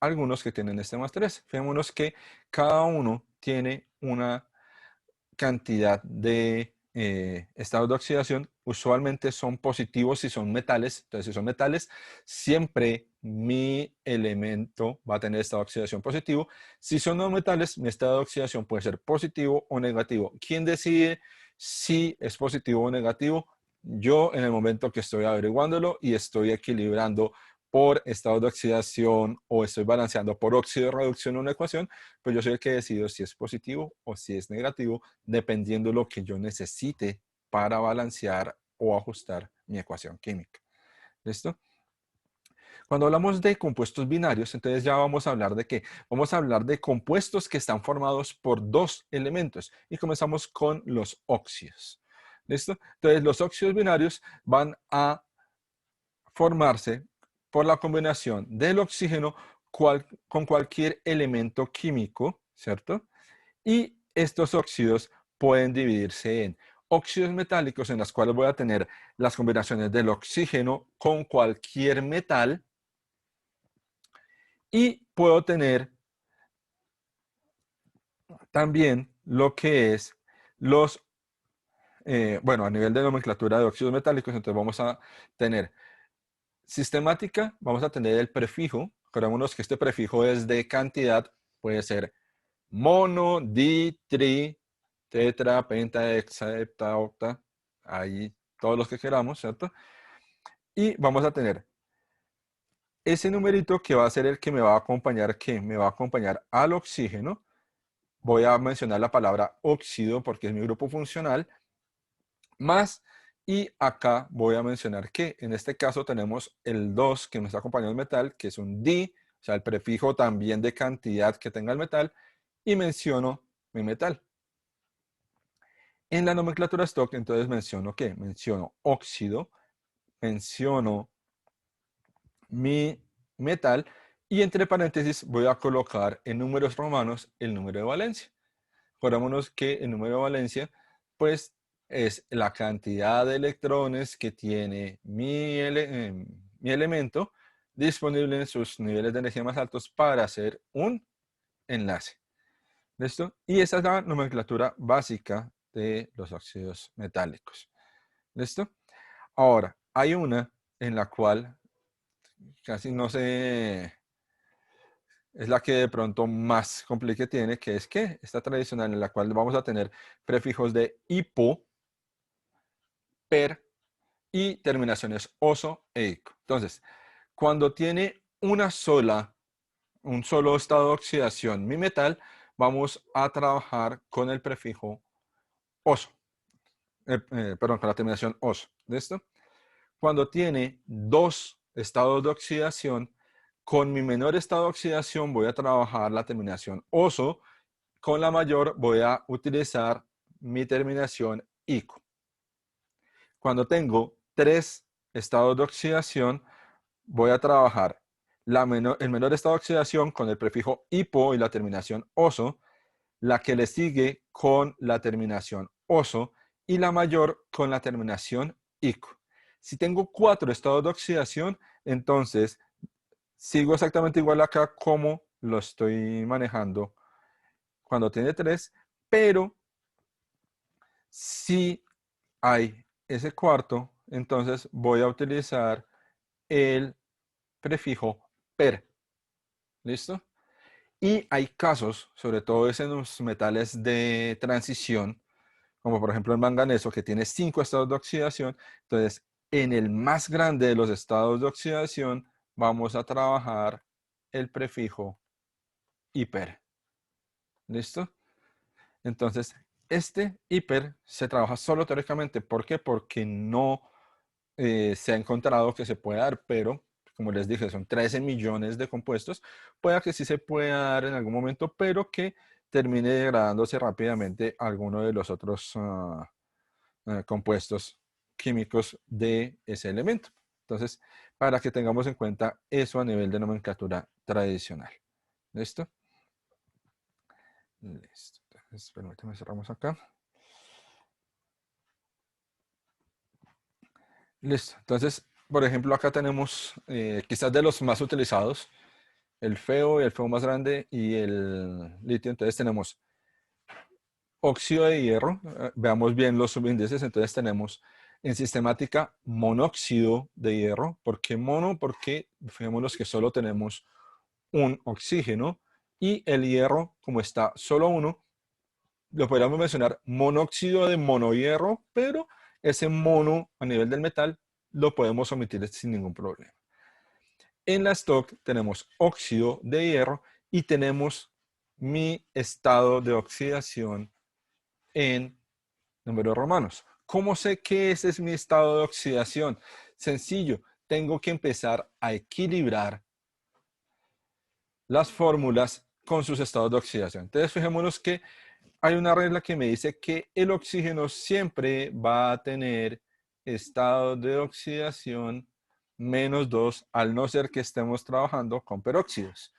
algunos que tienen este +3. Fijémonos que cada uno tiene una cantidad de estados de oxidación. Usualmente son positivos si son metales. Entonces, si son metales, siempre mi elemento va a tener estado de oxidación positivo. Si son no metales, mi estado de oxidación puede ser positivo o negativo. ¿Quién decide si es positivo o negativo? Yo en el momento que estoy averiguándolo y estoy equilibrando por estado de oxidación o estoy balanceando por óxido de reducción una ecuación, pues yo soy el que decido si es positivo o si es negativo, dependiendo de lo que yo necesite para balancear o ajustar mi ecuación química. ¿Listo? Cuando hablamos de compuestos binarios, entonces ya vamos a hablar de qué? Vamos a hablar de compuestos que están formados por dos elementos y comenzamos con los óxidos. ¿Listo? Entonces los óxidos binarios van a formarse por la combinación del oxígeno con cualquier elemento químico, ¿cierto? Y estos óxidos pueden dividirse en óxidos metálicos, en los cuales voy a tener las combinaciones del oxígeno con cualquier metal, y puedo tener también lo que es los, bueno, a nivel de nomenclatura de óxidos metálicos, entonces vamos a tener sistemática, vamos a tener el prefijo. Acordémonos que este prefijo es de cantidad, puede ser mono, di, tri, tetra, penta, hexa, hepta, octa, ahí todos los que queramos, ¿cierto? Y vamos a tener ese numerito que va a ser el que me va a acompañar, que me va a acompañar al oxígeno. Voy a mencionar la palabra óxido porque es mi grupo funcional, más, y acá voy a mencionar que en este caso tenemos el 2 que me está acompañando el metal, que es un di, o sea, el prefijo también de cantidad que tenga el metal, y menciono mi metal. En la nomenclatura stock, entonces menciono ¿qué? Menciono óxido, menciono mi metal, y entre paréntesis voy a colocar en números romanos el número de valencia. Acordémonos que el número de valencia, pues, es la cantidad de electrones que tiene mi elemento disponible en sus niveles de energía más altos para hacer un enlace. ¿Listo? Y esa es la nomenclatura básica de los óxidos metálicos. ¿Listo? Ahora, hay una en la cual casi no se... Es la que de pronto más complique tiene, que es que esta tradicional en la cual vamos a tener prefijos de hipo, per y terminaciones oso e ico. Entonces, cuando tiene un solo estado de oxidación mi metal, vamos a trabajar con el prefijo oso. Perdón, con la terminación oso. ¿Listo? Cuando tiene dos estados de oxidación, con mi menor estado de oxidación voy a trabajar la terminación oso, con la mayor voy a utilizar mi terminación ico. Cuando tengo tres estados de oxidación, voy a trabajar el menor estado de oxidación con el prefijo hipo y la terminación oso, la que le sigue con la terminación oso y la mayor con la terminación ico. Si tengo cuatro estados de oxidación, entonces sigo exactamente igual acá como lo estoy manejando cuando tiene tres, pero si hay ese cuarto, entonces voy a utilizar el prefijo per. ¿Listo? Y hay casos, sobre todo es en los metales de transición, como por ejemplo el manganeso, que tiene 5 estados de oxidación. Entonces, en el más grande de los estados de oxidación, vamos a trabajar el prefijo hiper. ¿Listo? Entonces, este hiper se trabaja solo teóricamente. ¿Por qué? Porque no se ha encontrado que se puede dar, pero como les dije, son 13 millones de compuestos. Puede que sí se pueda dar en algún momento, pero que termine degradándose rápidamente alguno de los otros compuestos químicos de ese elemento. Entonces, para que tengamos en cuenta eso a nivel de nomenclatura tradicional. ¿Listo? Listo. Entonces, permítame, cerramos acá. Listo. Entonces, por ejemplo, acá tenemos quizás de los más utilizados, el feo y el feo más grande y el litio. Entonces tenemos óxido de hierro. Veamos bien los subíndices. Entonces tenemos en sistemática monóxido de hierro. ¿Por qué mono? Porque fijémonos que solo tenemos un oxígeno y el hierro, como está solo uno, lo podríamos mencionar monóxido de monohierro, pero ese mono a nivel del metal lo podemos omitir sin ningún problema. En la stock tenemos óxido de hierro y tenemos mi estado de oxidación en números romanos. ¿Cómo sé que ese es mi estado de oxidación? Sencillo, tengo que empezar a equilibrar las fórmulas con sus estados de oxidación. Entonces, fijémonos que hay una regla que me dice que el oxígeno siempre va a tener estado de oxidación -2, al no ser que estemos trabajando con peróxidos.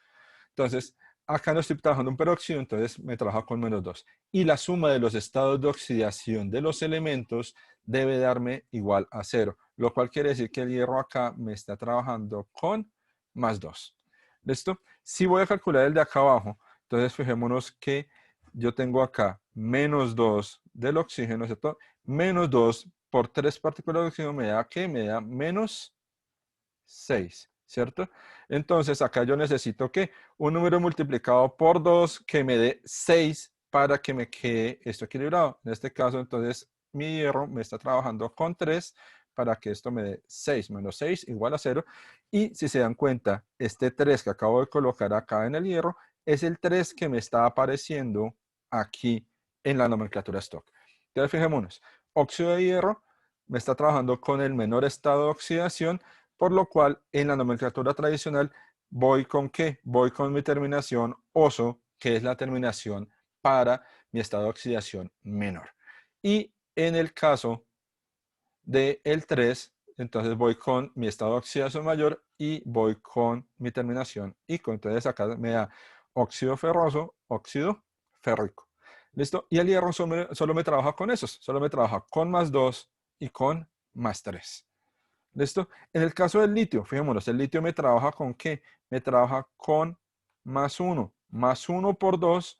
Entonces, acá no estoy trabajando un peróxido, entonces me trabaja con -2. Y la suma de los estados de oxidación de los elementos debe darme igual a 0, lo cual quiere decir que el hierro acá me está trabajando con +2. ¿Listo? Si voy a calcular el de acá abajo, entonces fijémonos que yo tengo acá -2 del oxígeno, ¿cierto? -2 por 3 partículas de oxígeno me da, ¿qué? Me da -6, ¿cierto? Entonces acá yo necesito que un número multiplicado por 2 que me dé 6 para que me quede esto equilibrado. En este caso, entonces, mi hierro me está trabajando con 3 para que esto me dé 6 menos 6 igual a 0. Y si se dan cuenta, este 3 que acabo de colocar acá en el hierro es el 3 que me está apareciendo aquí en la nomenclatura stock. Entonces, fijémonos, óxido de hierro me está trabajando con el menor estado de oxidación, por lo cual en la nomenclatura tradicional voy con ¿qué? Voy con mi terminación oso, que es la terminación para mi estado de oxidación menor. Y en el caso del 3, entonces voy con mi estado de oxidación mayor y voy con mi terminación ico. Entonces acá me da óxido ferroso, óxido férrico. ¿Listo? Y el hierro solo me trabaja con esos, solo me trabaja con +2 y con +3. ¿Listo? En el caso del litio, fijémonos, el litio me trabaja con ¿qué? Me trabaja con +1. +1 por 2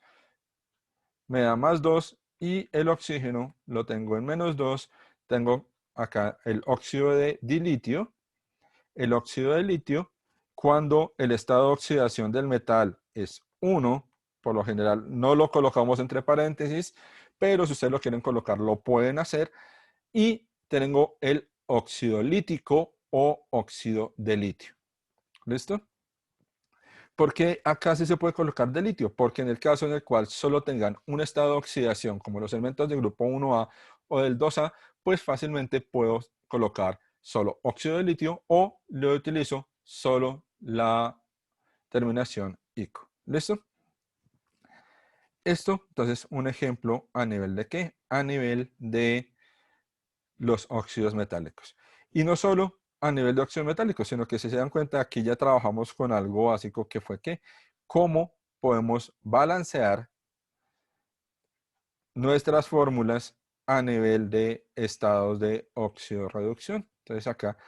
me da +2 y el oxígeno lo tengo en -2. Tengo acá el óxido de dilitio. El óxido de litio, cuando el estado de oxidación del metal es 1, por lo general no lo colocamos entre paréntesis, pero si ustedes lo quieren colocar, lo pueden hacer. Y tengo el óxido lítico o óxido de litio. ¿Listo? Porque acá sí se puede colocar de litio, porque en el caso en el cual solo tengan un estado de oxidación, como los elementos del grupo 1A o del 2A, pues fácilmente puedo colocar solo óxido de litio o le utilizo solo la terminación ico. ¿Listo? Esto, entonces, un ejemplo a nivel de ¿qué? A nivel de los óxidos metálicos. Y no solo a nivel de óxidos metálicos, sino que si se dan cuenta, aquí ya trabajamos con algo básico que fue que cómo podemos balancear nuestras fórmulas a nivel de estados de óxido reducción. Entonces acá,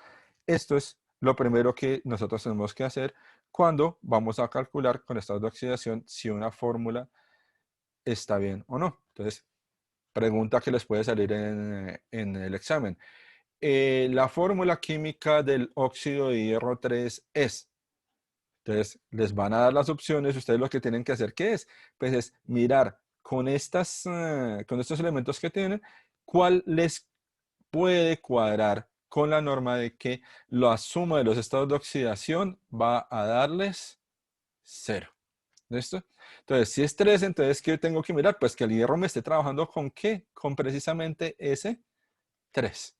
esto es lo primero que nosotros tenemos que hacer cuando vamos a calcular con estados de oxidación si una fórmula está bien o no. Entonces, pregunta que les puede salir en el examen. La fórmula química del óxido de hierro 3 es. Entonces, les van a dar las opciones. Ustedes lo que tienen que hacer, ¿qué es? Pues es mirar con con estos elementos que tienen, cuál les puede cuadrar con la norma de que la suma de los estados de oxidación va a darles 0. ¿Listo? Entonces, si es 3, entonces, ¿qué tengo que mirar? Pues que el hierro me esté trabajando con ¿qué? Con precisamente ese 3.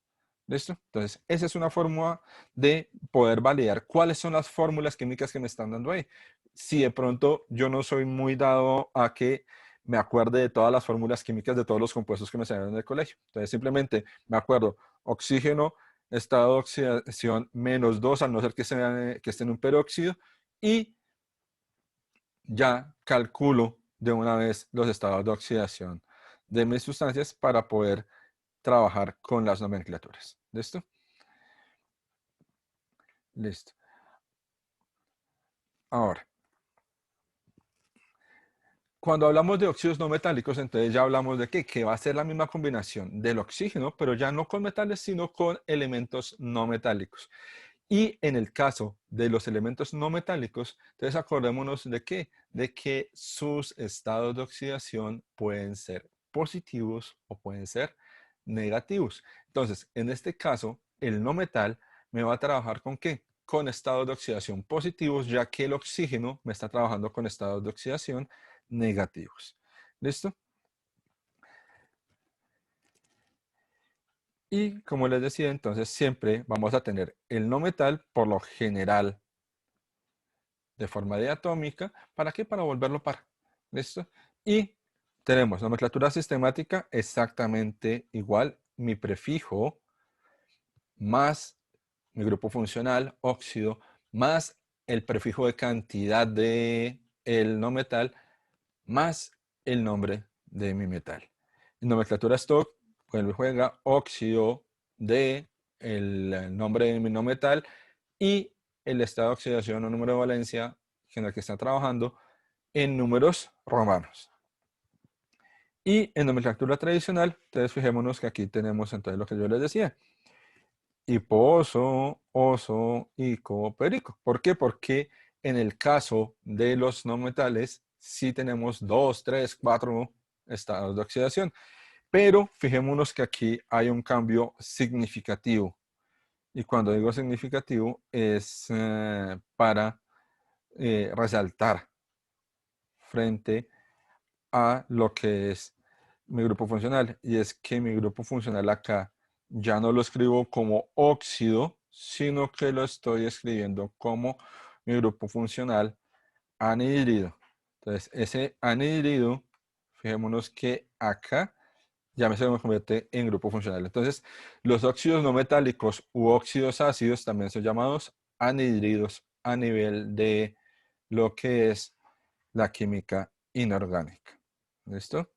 ¿Listo? Entonces, esa es una forma de poder validar cuáles son las fórmulas químicas que me están dando ahí. Si de pronto yo no soy muy dado a que me acuerde de todas las fórmulas químicas de todos los compuestos que me salieron en el colegio. Entonces, simplemente me acuerdo, oxígeno, estado de oxidación -2, al no ser que esté en un peróxido, y ya calculo de una vez los estados de oxidación de mis sustancias para poder trabajar con las nomenclaturas. ¿Listo? Listo. Ahora, cuando hablamos de óxidos no metálicos, entonces ya hablamos de que va a ser la misma combinación del oxígeno, pero ya no con metales, sino con elementos no metálicos. Y en el caso de los elementos no metálicos, entonces acordémonos de qué, de que sus estados de oxidación pueden ser positivos o pueden ser negativos. Entonces, en este caso, el no metal me va a trabajar con qué? con estados de oxidación positivos, ya que el oxígeno me está trabajando con estados de oxidación negativos. ¿Listo? Y como les decía, entonces siempre vamos a tener el no metal por lo general de forma diatómica. ¿Para qué? Para volverlo par. ¿Listo? Y tenemos nomenclatura sistemática exactamente igual. Mi prefijo más mi grupo funcional, óxido, más el prefijo de cantidad de el no metal, más el nombre de mi metal. En nomenclatura stock, vuelve juega óxido de el nombre de mi no metal y el estado de oxidación o número de valencia en el que está trabajando en números romanos. Y en nomenclatura tradicional, entonces fijémonos que aquí tenemos entonces lo que yo les decía. Hiposo, oso, ico, perico. ¿Por qué? Porque en el caso de los no metales, sí tenemos 2, 3, 4 estados de oxidación. Pero fijémonos que aquí hay un cambio significativo. Y cuando digo significativo es para resaltar frente a lo que es mi grupo funcional. Y es que mi grupo funcional acá ya no lo escribo como óxido, sino que lo estoy escribiendo como mi grupo funcional anhidrido. Entonces, ese anhidrido, fijémonos que acá ya se me convierte en grupo funcional. Entonces, los óxidos no metálicos u óxidos ácidos también son llamados anhidridos a nivel de lo que es la química inorgánica. ¿Listo?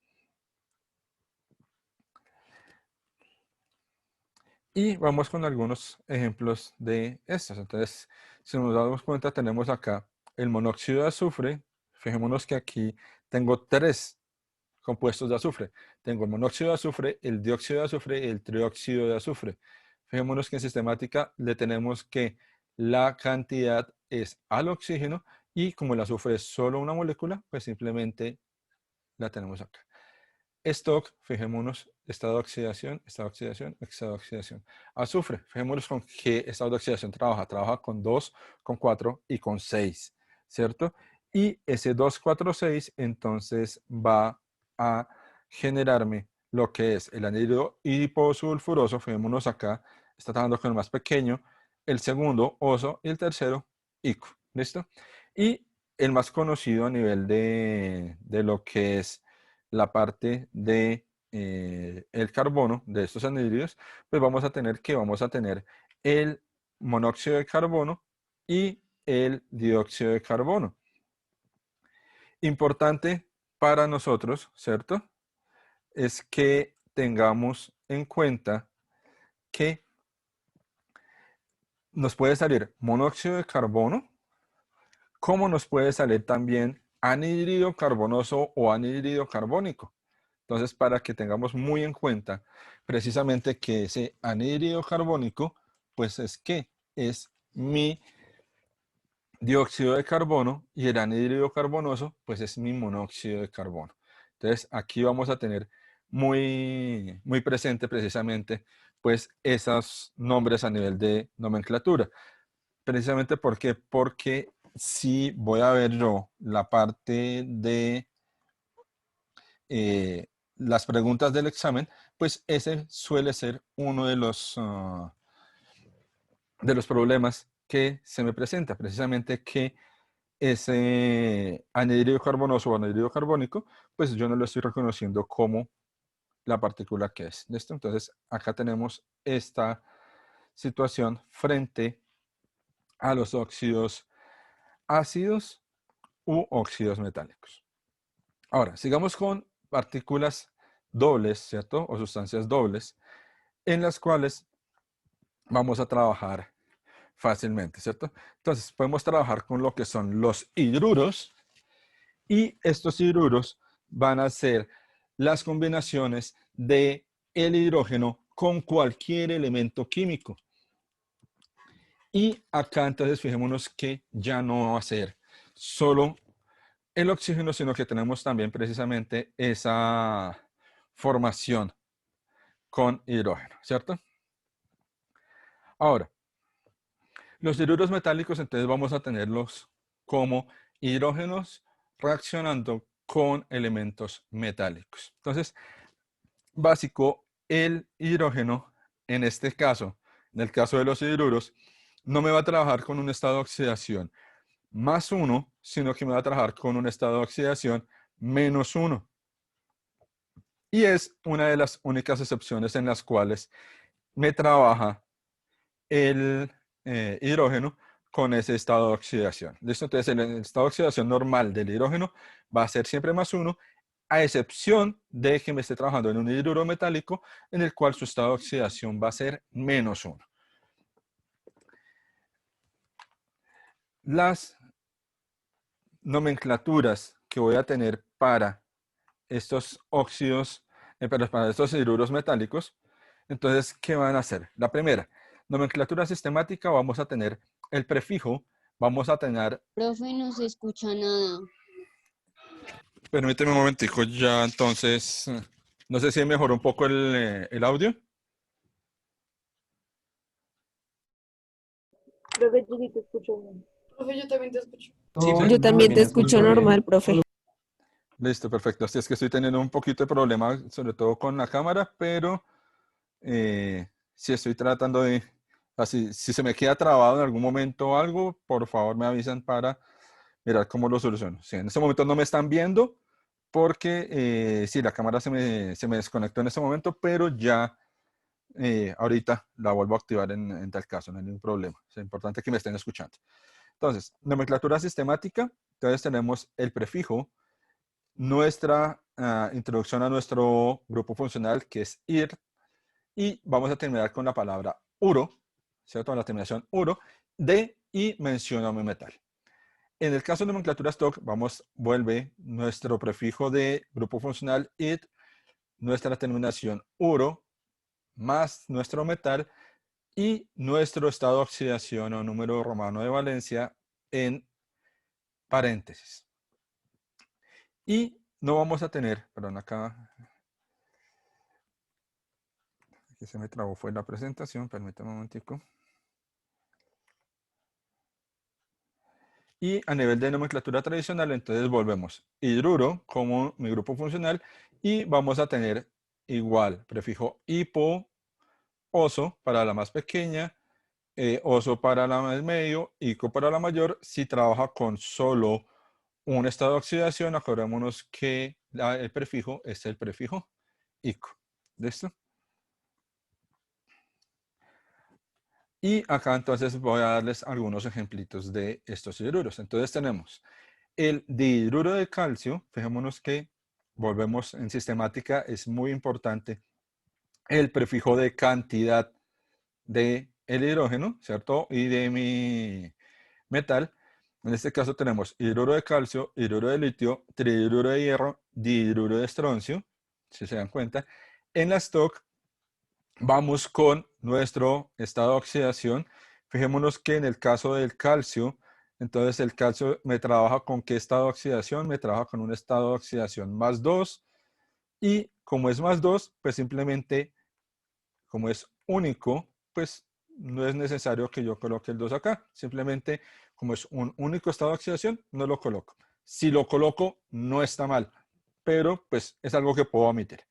Y vamos con algunos ejemplos de estos. Entonces, si nos damos cuenta, tenemos acá el monóxido de azufre. Fijémonos que aquí tengo 3 compuestos de azufre. Tengo el monóxido de azufre, el dióxido de azufre y el trióxido de azufre. Fijémonos que en sistemática le tenemos que la cantidad es al oxígeno y como el azufre es solo una molécula, pues simplemente la tenemos acá. Stock, fijémonos, estado de oxidación, estado de oxidación, estado de oxidación. Azufre, fijémonos con qué estado de oxidación trabaja. Trabaja con 2, con 4 y con 6, ¿cierto? Y ese 2, 4, 6 entonces va a generarme lo que es el anhídrido hiposulfuroso. Fijémonos acá, está trabajando con el más pequeño, el segundo, oso, y el tercero, ico. ¿Listo? Y el más conocido a nivel de lo que es la parte de el carbono de estos anhídridos, pues vamos a tener el monóxido de carbono y el dióxido de carbono. Importante para nosotros, ¿cierto? Es que tengamos en cuenta que nos puede salir monóxido de carbono, como nos puede salir también anhídrido carbonoso o anhídrido carbónico. Entonces, para que tengamos muy en cuenta precisamente que ese anhídrido carbónico, pues es que es mi dióxido de carbono y el anhídrido carbonoso, pues es mi monóxido de carbono. Entonces, aquí vamos a tener muy, muy presente precisamente pues esos nombres a nivel de nomenclatura. Precisamente ¿por qué? Porque si voy a ver yo la parte de las preguntas del examen, pues ese suele ser uno de los problemas que se me presenta, precisamente que ese anhídrido carbonoso o anhídrido carbónico, pues yo no lo estoy reconociendo como la partícula que es. ¿Listo? Entonces, acá tenemos esta situación frente a los óxidos ácidos u óxidos metálicos. Ahora, sigamos con partículas dobles, ¿cierto? O sustancias dobles, en las cuales vamos a trabajar fácilmente, ¿cierto? Entonces, podemos trabajar con lo que son los hidruros y estos hidruros van a ser las combinaciones de el hidrógeno con cualquier elemento químico. Y acá entonces fijémonos que ya no va a ser solo el oxígeno, sino que tenemos también precisamente esa formación con hidrógeno, ¿cierto? Ahora, Los hidruros metálicos, entonces vamos a tenerlos como hidrógenos reaccionando con elementos metálicos. Entonces, básico, el hidrógeno, en este caso, en el caso de los hidruros, no me va a trabajar con un estado de oxidación +1, sino que me va a trabajar con un estado de oxidación -1. Y es una de las únicas excepciones en las cuales me trabaja el hidrógeno con ese estado de oxidación. ¿Listo? Entonces, el estado de oxidación normal del hidrógeno va a ser siempre +1, a excepción de que me esté trabajando en un hidruro metálico en el cual su estado de oxidación va a ser -1. Las nomenclaturas que voy a tener para estos óxidos, para estos hidruros metálicos, entonces, ¿qué van a hacer? La primera, nomenclatura sistemática, vamos a tener el prefijo, vamos a tener... Profe, no se escucha nada. Permíteme un momentico ya, entonces, no sé si mejoró un poco el audio. Profe, yo sí te escucho bien. Profe, yo también te escucho. Sí, Yo también te escucho normal, profe. Listo, perfecto. Así es que estoy teniendo un poquito de problema, sobre todo con la cámara, pero sí estoy tratando de... Así, si se me queda trabado en algún momento o algo, por favor me avisan para mirar cómo lo soluciono. Sí, en este momento no me están viendo porque sí, la cámara se me desconectó en este momento, pero ya ahorita la vuelvo a activar en tal caso, no hay ningún problema. Es importante que me estén escuchando. Entonces, nomenclatura sistemática. Entonces tenemos el prefijo, nuestra introducción a nuestro grupo funcional, que es IR, y vamos a terminar con la palabra uro, ¿cierto? La terminación uro, de y menciona mi metal. En el caso de nomenclatura stock, vuelve nuestro prefijo de grupo funcional IT, nuestra terminación uro, más nuestro metal y nuestro estado de oxidación o número romano de valencia en paréntesis. Y no vamos a tener, perdón, acá se me trabó fue la presentación, permítame un momentico. Y a nivel de nomenclatura tradicional, entonces volvemos hidruro como mi grupo funcional y vamos a tener igual prefijo hipo, oso para la más pequeña, oso para la más medio, ico para la mayor. Si trabaja con solo un estado de oxidación, acordémonos que el prefijo es el prefijo ico. ¿Listo? Y acá entonces voy a darles algunos ejemplitos de estos hidruros. Entonces tenemos el dihidruro de calcio. Fijémonos que volvemos en sistemática, es muy importante el prefijo de cantidad de el hidrógeno, ¿cierto? Y de mi metal. En este caso tenemos hidruro de calcio, hidruro de litio, trihidruro de hierro, dihidruro de estroncio, si se dan cuenta. En la stock vamos con nuestro estado de oxidación. Fijémonos que en el caso del calcio, entonces el calcio me trabaja con qué estado de oxidación, me trabaja con un estado de oxidación +2 y como es +2, pues simplemente como es único, pues no es necesario que yo coloque el 2 acá. Simplemente, como es un único estado de oxidación, no lo coloco. Si lo coloco, no está mal, pero pues es algo que puedo omitir.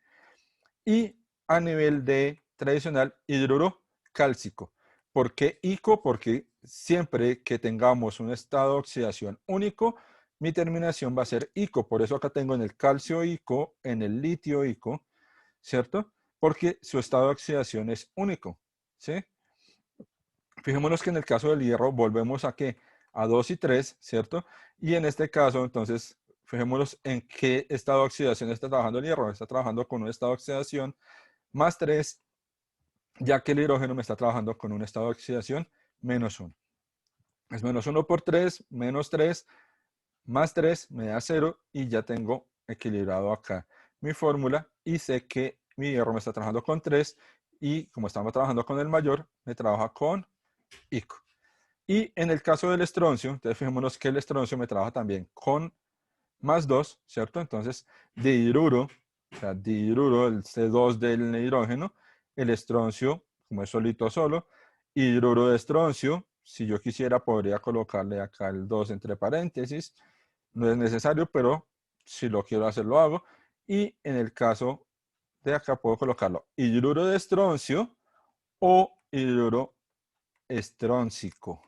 Y a nivel de tradicional, hidruro cálcico. ¿Por qué ico? Porque siempre que tengamos un estado de oxidación único, mi terminación va a ser ico. Por eso acá tengo en el calcio ico, en el litio ico, ¿cierto? Porque su estado de oxidación es único, ¿sí? Fijémonos que en el caso del hierro volvemos a ¿qué? A 2 y 3, ¿cierto? Y en este caso, entonces, fijémonos en qué estado de oxidación está trabajando el hierro. Está trabajando con un estado de oxidación +3, ya que el hidrógeno me está trabajando con un estado de oxidación -1. Es -1 por 3, -3, +3 me da 0 y ya tengo equilibrado acá mi fórmula y sé que mi hierro me está trabajando con 3 y como estamos trabajando con el mayor, me trabaja con ico. Y en el caso del estroncio, entonces fijémonos que el estroncio me trabaja también con +2, ¿cierto? Entonces, dihidruro, o sea, dihidruro, el C2 del hidrógeno, el estroncio, como es solito solo, hidruro de estroncio, si yo quisiera, podría colocarle acá el 2 entre paréntesis. No es necesario, pero si lo quiero hacer, lo hago. Y en el caso de acá puedo colocarlo hidruro de estroncio o hidruro estróncico.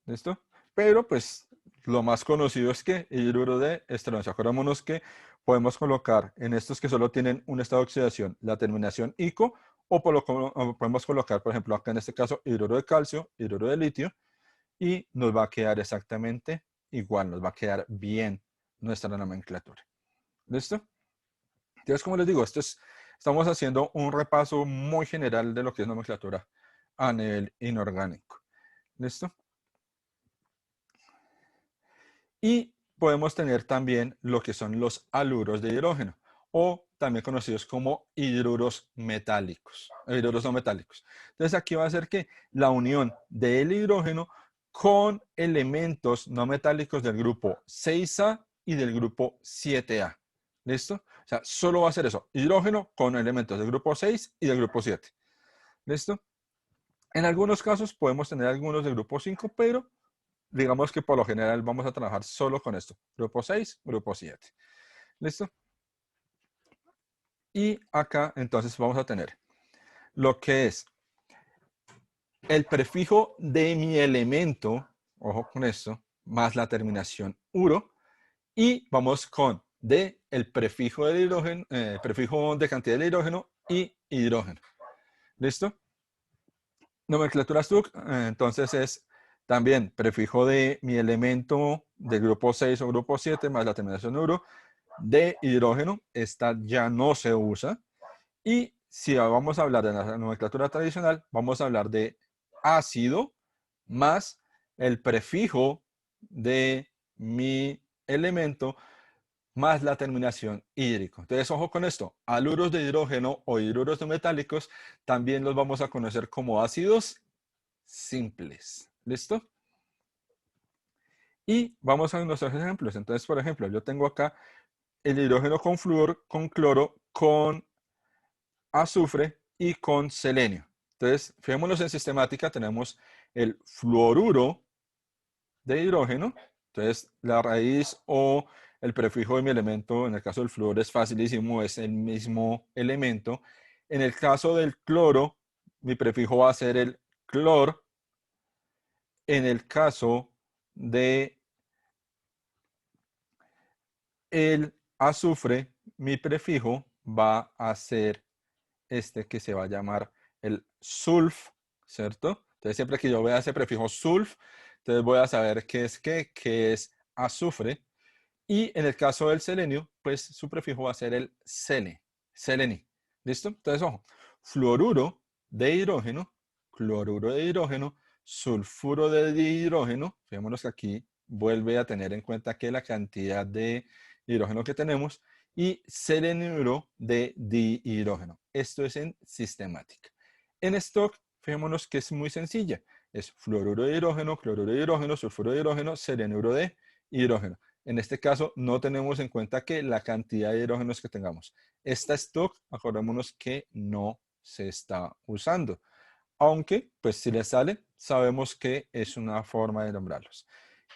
¿Listo? Pero pues lo más conocido es que hidruro de estroncio. Acordémonos que podemos colocar en estos que solo tienen un estado de oxidación la terminación ico o podemos colocar, por ejemplo, acá en este caso hidruro de calcio, hidruro de litio y nos va a quedar exactamente igual, nos va a quedar bien nuestra nomenclatura. ¿Listo? Entonces, como les digo, estamos haciendo un repaso muy general de lo que es nomenclatura a nivel inorgánico. ¿Listo? Y podemos tener también lo que son los haluros de hidrógeno o también conocidos como hidruros metálicos, hidruros no metálicos. Entonces aquí va a ser que la unión del hidrógeno con elementos no metálicos del grupo 6A y del grupo 7A. ¿Listo? O sea, solo va a ser eso, hidrógeno con elementos del grupo 6 y del grupo 7. ¿Listo? En algunos casos podemos tener algunos del grupo 5, pero digamos que por lo general vamos a trabajar solo con esto. Grupo 6, grupo 7. ¿Listo? Y acá entonces vamos a tener lo que es el prefijo de mi elemento, ojo con esto, más la terminación uro. Y vamos con el prefijo del hidrógeno, prefijo de cantidad de hidrógeno y hidrógeno. ¿Listo? Nomenclatura Stuck, entonces es también prefijo de mi elemento del grupo 6 o grupo 7 más la terminación uro de hidrógeno. Esta ya no se usa. Y si vamos a hablar de la nomenclatura tradicional, vamos a hablar de ácido más el prefijo de mi elemento más la terminación hídrico. Entonces, ojo con esto. Haluros de hidrógeno o hidruros no metálicos también los vamos a conocer como ácidos simples. ¿Listo? Y vamos a nuestros ejemplos. Entonces, por ejemplo, yo tengo acá el hidrógeno con flúor, con cloro, con azufre y con selenio. Entonces, fijémonos en sistemática, tenemos el fluoruro de hidrógeno. Entonces, la raíz o el prefijo de mi elemento, en el caso del flúor es facilísimo, es el mismo elemento. En el caso del cloro, mi prefijo va a ser el clor. En el caso de el azufre, mi prefijo va a ser este que se va a llamar el sulf, ¿cierto? Entonces, siempre que yo vea ese prefijo sulf, entonces voy a saber qué es azufre. Y en el caso del selenio, pues su prefijo va a ser el seleni. ¿Listo? Entonces, ojo, fluoruro de hidrógeno, cloruro de hidrógeno, sulfuro de dihidrógeno. Fijémonos que aquí vuelve a tener en cuenta que la cantidad de hidrógeno que tenemos y seleniuro de dihidrógeno. Esto es en sistemática. En stock, fijémonos que es muy sencilla. Es fluoruro de hidrógeno, cloruro de hidrógeno, sulfuro de hidrógeno, seleniuro de hidrógeno. En este caso, no tenemos en cuenta que la cantidad de hidrógenos que tengamos. Esta stock, acordémonos que no se está usando. Aunque, pues si le sale, sabemos que es una forma de nombrarlos.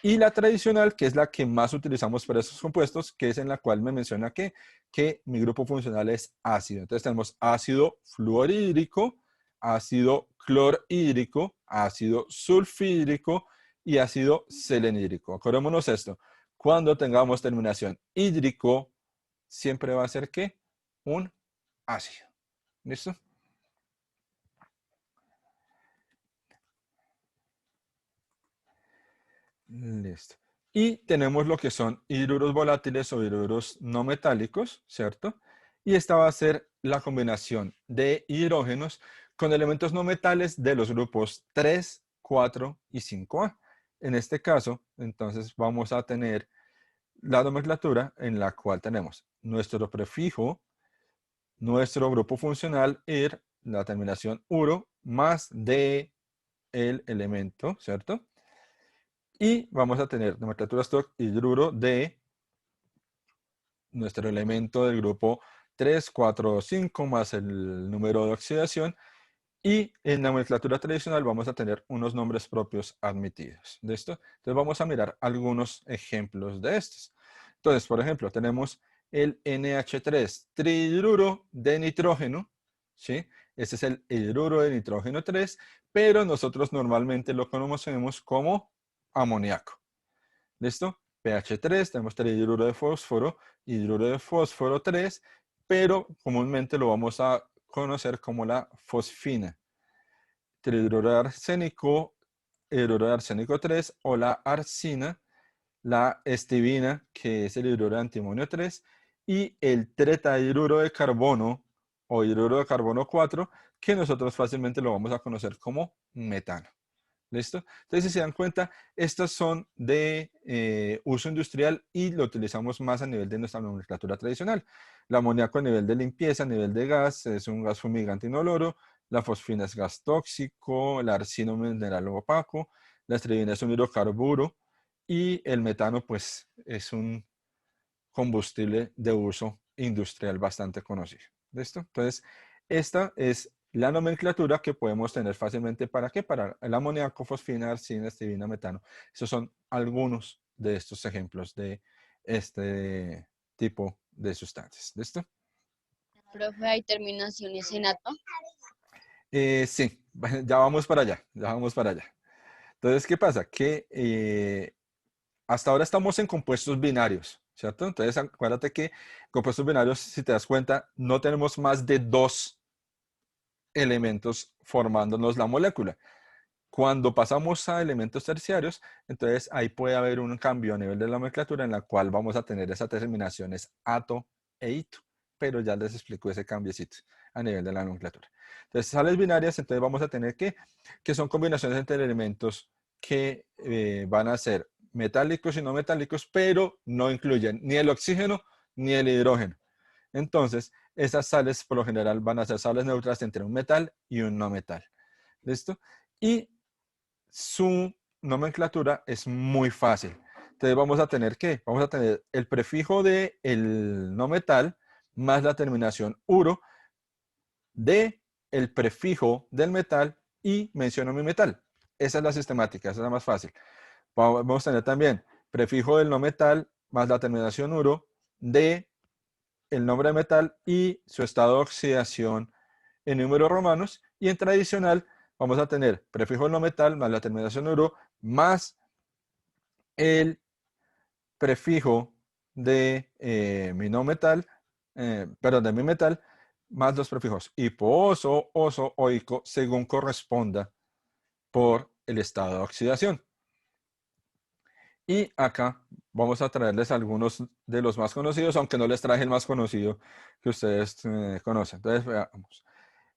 Y la tradicional, que es la que más utilizamos para estos compuestos, que es en la cual me menciona que mi grupo funcional es ácido. Entonces tenemos ácido fluorhídrico, ácido clorhídrico, ácido sulfhídrico y ácido selenhídrico. Acordémonos esto. Cuando tengamos terminación hídrico, siempre va a ser ¿qué? Un ácido. ¿Listo? Listo. Y tenemos lo que son hidruros volátiles o hidruros no metálicos, ¿cierto? Y esta va a ser la combinación de hidrógenos con elementos no metales de los grupos 3, 4 y 5A. En este caso, entonces vamos a tener la nomenclatura en la cual tenemos nuestro prefijo, nuestro grupo funcional ir, la terminación uro, más de el elemento, ¿cierto? Y vamos a tener nomenclatura stock hidruro de nuestro elemento del grupo 3, 4 o 5 más el número de oxidación. Y en la nomenclatura tradicional vamos a tener unos nombres propios admitidos. ¿Listo? Entonces vamos a mirar algunos ejemplos de estos. Entonces, por ejemplo, tenemos el NH3, trihidruro de nitrógeno, ¿sí? Este es el hidruro de nitrógeno 3, pero nosotros normalmente lo conocemos como amoníaco. ¿Listo? pH 3, tenemos trihidruro de fósforo, hidruro de fósforo 3, pero comúnmente lo vamos a conocer como la fosfina. Trihidruro de arsénico, hidruro de arsénico 3, o la arsina, la estibina, que es el hidruro de antimonio 3, y el tretahidruro de carbono o hidruro de carbono 4, que nosotros fácilmente lo vamos a conocer como metano. ¿Listo? Entonces, si se dan cuenta, estos son de uso industrial y lo utilizamos más a nivel de nuestra nomenclatura tradicional. El amoníaco a nivel de limpieza, a nivel de gas, es un gas fumigante inoloro. La fosfina es gas tóxico. La arsina un mineral opaco. La estribina es un hidrocarburo. Y el metano, pues, es un combustible de uso industrial bastante conocido. ¿Listo? Entonces, esta es la nomenclatura que podemos tener fácilmente. ¿Para qué? Para el amoníaco, fosfina, arsina, estibina, metano. Esos son algunos de estos ejemplos de este tipo de sustancias. ¿Listo? Profe, ¿hay terminaciones en ato? Sí, ya vamos para allá, ya vamos para allá. Entonces, ¿qué pasa? Que hasta ahora estamos en compuestos binarios, ¿cierto? Entonces, acuérdate que compuestos binarios, si te das cuenta, no tenemos más de 2 elementos formándonos la molécula. Cuando pasamos a elementos terciarios, entonces ahí puede haber un cambio a nivel de la nomenclatura en la cual vamos a tener esas terminaciones ato e ito, pero ya les explico ese cambiecito a nivel de la nomenclatura. Entonces, sales binarias, entonces vamos a tener que son combinaciones entre elementos que van a ser metálicos y no metálicos, pero no incluyen ni el oxígeno ni el hidrógeno. Entonces, esas sales por lo general van a ser sales neutras entre un metal y un no metal. ¿Listo? Y su nomenclatura es muy fácil. Entonces vamos a tener ¿qué? Vamos a tener el prefijo de el no metal más la terminación uro de el prefijo del metal y menciono mi metal. Esa es la sistemática, esa es la más fácil. Vamos a tener también prefijo del no metal más la terminación uro de el nombre de metal y su estado de oxidación en números romanos. Y en tradicional vamos a tener prefijo del no metal más la terminación uro más el prefijo de mi no metal, perdón, de mi metal, más los prefijos hipo-oso, oso, oico, según corresponda por el estado de oxidación. Y acá vamos a traerles algunos de los más conocidos, aunque no les traje el más conocido que ustedes conocen. Entonces, veamos.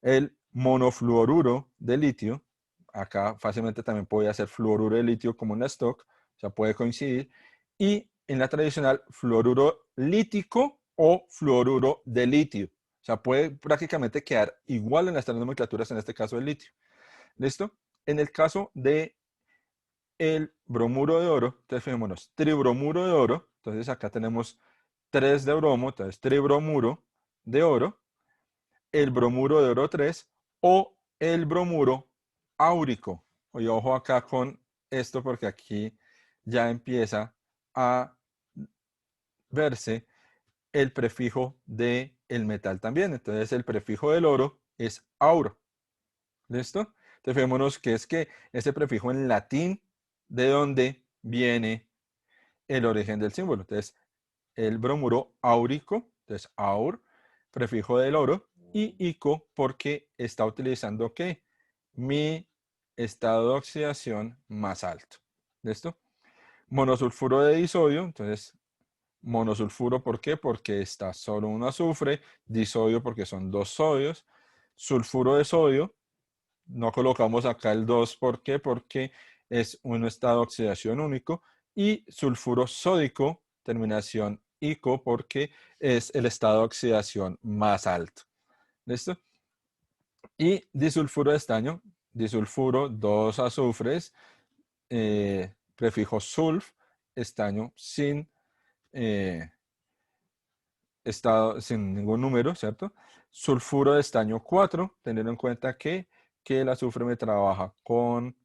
El monofluoruro de litio, acá fácilmente también puede hacer fluoruro de litio como en la stock, o sea, puede coincidir. Y en la tradicional, fluoruro lítico o fluoruro de litio. O sea, puede prácticamente quedar igual en las tres nomenclaturas, en este caso el litio. ¿Listo? En el caso de el bromuro de oro, entonces fijémonos, tribromuro de oro, entonces acá tenemos 3 de bromo, entonces tribromuro de oro, el bromuro de oro 3 o el bromuro áurico. Y ojo acá con esto porque aquí ya empieza a verse el prefijo del metal también. Entonces el prefijo del oro es auro. ¿Listo? Entonces fijémonos que es que ese prefijo en latín, de donde viene el origen del símbolo. Entonces, el bromuro áurico, entonces aur, prefijo del oro, y ico porque está utilizando ¿qué? Mi estado de oxidación más alto. ¿Listo? Monosulfuro de disodio, entonces monosulfuro, ¿por qué? Porque está solo un azufre, disodio porque son 2 sodios, sulfuro de sodio, no colocamos acá el 2, ¿por qué? Porque es un estado de oxidación único, y sulfuro sódico, terminación ico, porque es el estado de oxidación más alto. ¿Listo? Y disulfuro de estaño, disulfuro, 2 azufres, prefijo sulf, estaño sin estado sin ningún número, ¿cierto? Sulfuro de estaño 4, teniendo en cuenta que el azufre me trabaja con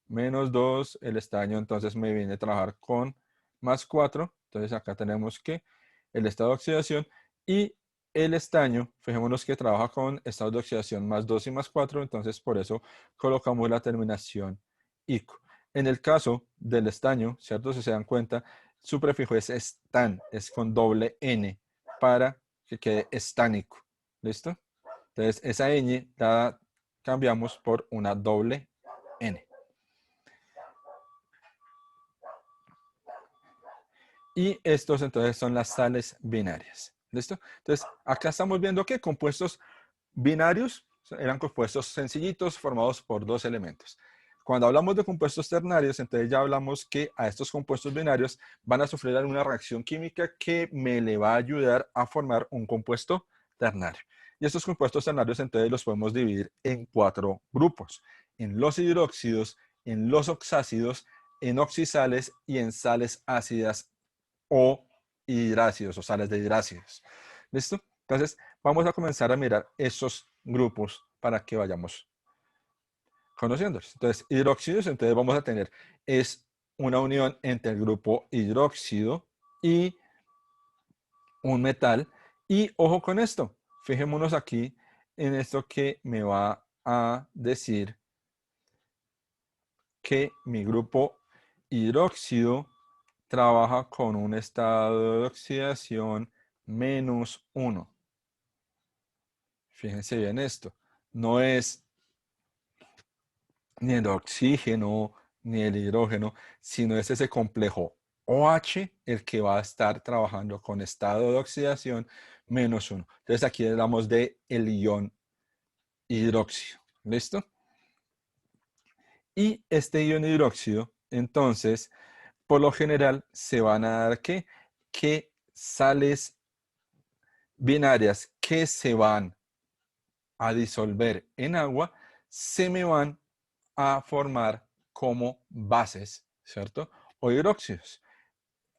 -2, el estaño entonces me viene a trabajar con +4, entonces acá tenemos que el estado de oxidación y el estaño, fijémonos que trabaja con estados de oxidación +2 y +4, entonces por eso colocamos la terminación ico. En el caso del estaño, ¿cierto? Si se dan cuenta, su prefijo es estan, es con doble N, para que quede estánico. ¿Listo? Entonces, esa ñ la cambiamos por una doble N. Y estos entonces son las sales binarias. ¿Listo? Entonces, acá estamos viendo que compuestos binarios eran compuestos sencillitos formados por dos elementos. Cuando hablamos de compuestos ternarios, entonces ya hablamos que a estos compuestos binarios van a sufrir alguna reacción química que me le va a ayudar a formar un compuesto ternario. Y estos compuestos ternarios entonces los podemos dividir en 4 grupos: en los hidróxidos, en los oxácidos, en oxisales y en sales ácidas o hidrácidos o sales de hidrácidos. ¿Listo? Entonces vamos a comenzar a mirar esos grupos para que vayamos conociéndolos. Entonces, hidróxidos, entonces vamos a tener, es una unión entre el grupo hidróxido y un metal. Y ojo con esto, fijémonos aquí en esto que me va a decir que mi grupo hidróxido trabaja con un estado de oxidación -1. Fíjense bien esto, no es ni el oxígeno ni el hidrógeno, sino es ese complejo OH el que va a estar trabajando con estado de oxidación -1. Entonces aquí hablamos de el ion hidróxido. ¿Listo? Y este ion hidróxido, entonces, por lo general se van a dar que sales binarias que se van a disolver en agua se me van a formar como bases, ¿cierto? O hidróxidos.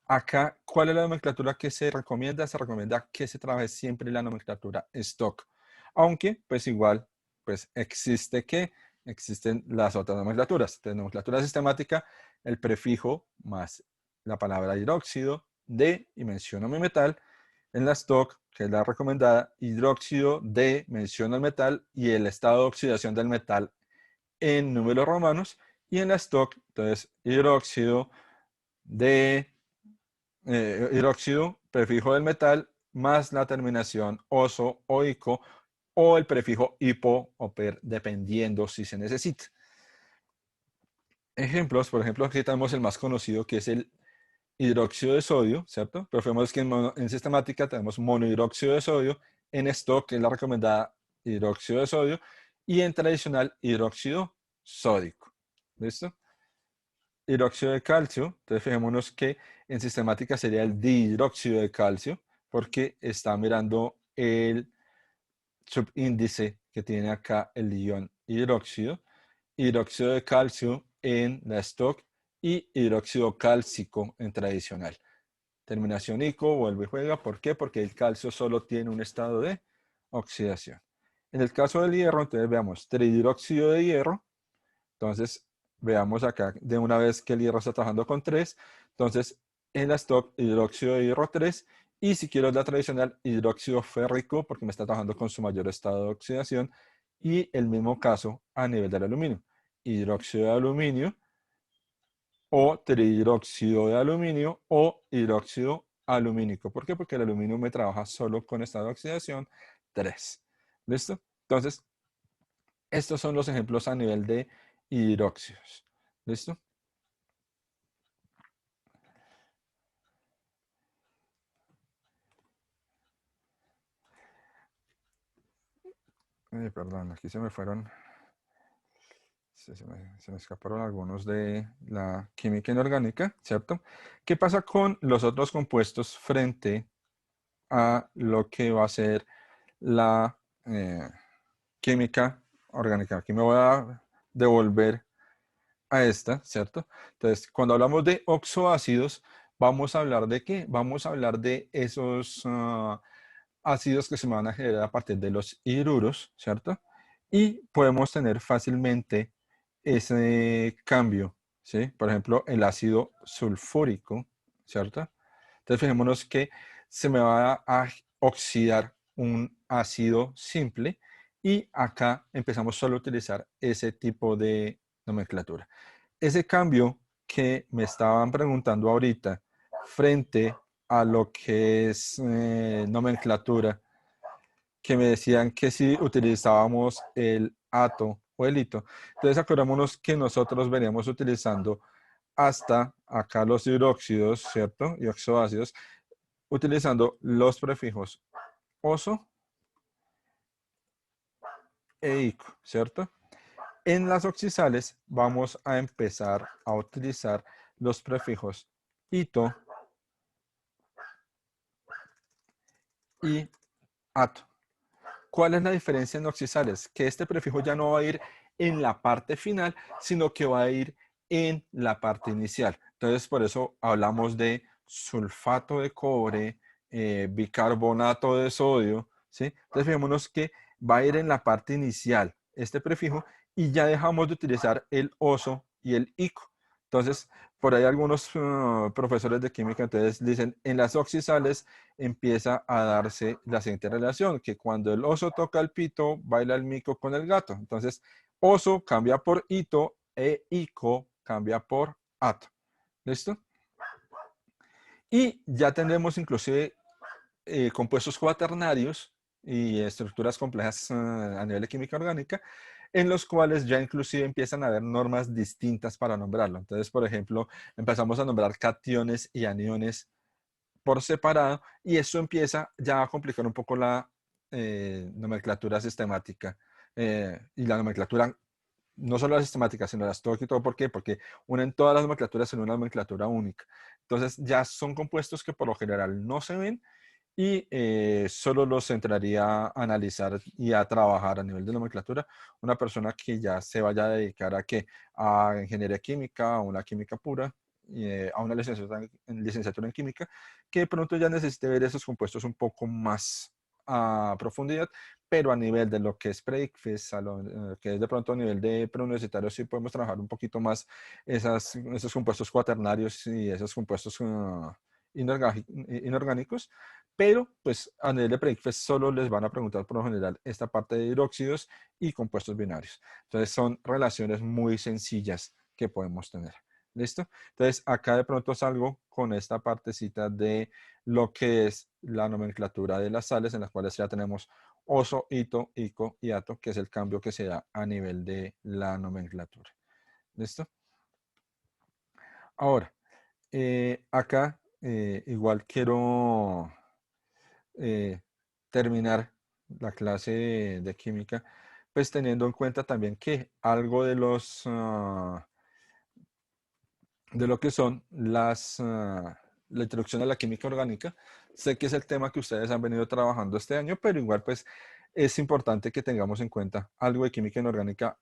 Acá, ¿cuál es la nomenclatura que se recomienda? Se recomienda que se trabaje siempre la nomenclatura stock. Aunque, pues igual, pues existen las otras nomenclaturas. De nomenclatura sistemática, el prefijo más la palabra hidróxido de, y menciono mi metal. En la stock, que es la recomendada, hidróxido de, menciono el metal y el estado de oxidación del metal en números romanos. Y en la stock, entonces, hidróxido de hidróxido, prefijo del metal, más la terminación oso o ico, o el prefijo hipo o per, dependiendo si se necesita. Ejemplos, por ejemplo, aquí tenemos el más conocido, que es el hidróxido de sodio, ¿cierto? Pero vemos que en sistemática tenemos monohidróxido de sodio, en stock, que es la recomendada hidróxido de sodio, y en tradicional hidróxido sódico. ¿Listo? Hidróxido de calcio, entonces fijémonos que en sistemática sería el dihidróxido de calcio, porque está mirando el subíndice que tiene acá el ion hidróxido. Hidróxido de calcio en la stock y hidróxido cálcico en tradicional. Terminación ico, vuelve y juega. ¿Por qué? Porque el calcio solo tiene un estado de oxidación. En el caso del hierro, entonces veamos trihidróxido de hierro. Entonces, veamos acá de una vez que el hierro está trabajando con 3. Entonces, en la stock, hidróxido de hierro 3. Y si quiero la tradicional, hidróxido férrico, porque me está trabajando con su mayor estado de oxidación. Y el mismo caso a nivel del aluminio. Hidróxido de aluminio o trihidróxido de aluminio o hidróxido alumínico. ¿Por qué? Porque el aluminio me trabaja solo con estado de oxidación 3. ¿Listo? Entonces, estos son los ejemplos a nivel de hidróxidos. ¿Listo? Perdón, aquí se me fueron, se me escaparon algunos de la química inorgánica, ¿cierto? ¿Qué pasa con los otros compuestos frente a lo que va a ser la química orgánica? Aquí me voy a devolver a esta, ¿cierto? Entonces, cuando hablamos de oxoácidos, vamos a hablar de qué? Vamos a hablar de esos ácidos que se van a generar a partir de los hidruros, ¿cierto? Y podemos tener fácilmente ese cambio, ¿sí? Por ejemplo, el ácido sulfúrico, ¿cierto? Entonces, fijémonos que se me va a oxidar un ácido simple y acá empezamos solo a utilizar ese tipo de nomenclatura. Ese cambio que me estaban preguntando ahorita frente a lo que es nomenclatura, que me decían que si utilizábamos el ato o el hito. Entonces acordémonos que nosotros veníamos utilizando hasta acá los hidróxidos, ¿cierto? Y oxoácidos, utilizando los prefijos oso e ico, ¿cierto? En las oxisales vamos a empezar a utilizar los prefijos ito y ato. ¿Cuál es la diferencia en oxisales? Que este prefijo ya no va a ir en la parte final, sino que va a ir en la parte inicial. Entonces, por eso hablamos de sulfato de cobre, bicarbonato de sodio, ¿sí? Entonces, fijémonos que va a ir en la parte inicial este prefijo y ya dejamos de utilizar el oso y el ico. Entonces, por ahí algunos profesores de química entonces dicen, en las oxisales empieza a darse la siguiente relación, que cuando el oso toca el pito, baila el mico con el gato. Entonces, oso cambia por ito e ico cambia por ato. ¿Listo? Y ya tenemos inclusive compuestos cuaternarios y estructuras complejas a nivel de química orgánica, en los cuales ya inclusive empiezan a haber normas distintas para nombrarlo. Entonces, por ejemplo, empezamos a nombrar cationes y aniones por separado y eso empieza ya a complicar un poco la nomenclatura sistemática y la nomenclatura, no solo la sistemática, sino la stock y todo. ¿Por qué? Porque unen todas las nomenclaturas en una nomenclatura única. Entonces ya son compuestos que por lo general no se ven y solo los entraría a analizar y a trabajar a nivel de nomenclatura una persona que ya se vaya a dedicar a qué, a ingeniería química, a una química pura, a una licenciatura en química, que de pronto ya necesite ver esos compuestos un poco más a profundidad, pero a nivel de lo que es pre-ICFES, que es de pronto a nivel de preuniversitario, sí podemos trabajar un poquito más esos compuestos cuaternarios y esos compuestos inorgánicos, pero pues a nivel de pre-ICFES solo les van a preguntar por lo general esta parte de hidróxidos y compuestos binarios. Entonces son relaciones muy sencillas que podemos tener. ¿Listo? Entonces, acá de pronto salgo con esta partecita de lo que es la nomenclatura de las sales, en las cuales ya tenemos oso, ito, ico y ato, que es el cambio que se da a nivel de la nomenclatura. ¿Listo? Ahora, acá igual quiero terminar la clase de química, pues teniendo en cuenta también que algo de los de lo que son la introducción a la química orgánica. Sé que es el tema que ustedes han venido trabajando este año, pero igual pues es importante que tengamos en cuenta algo de química orgánica,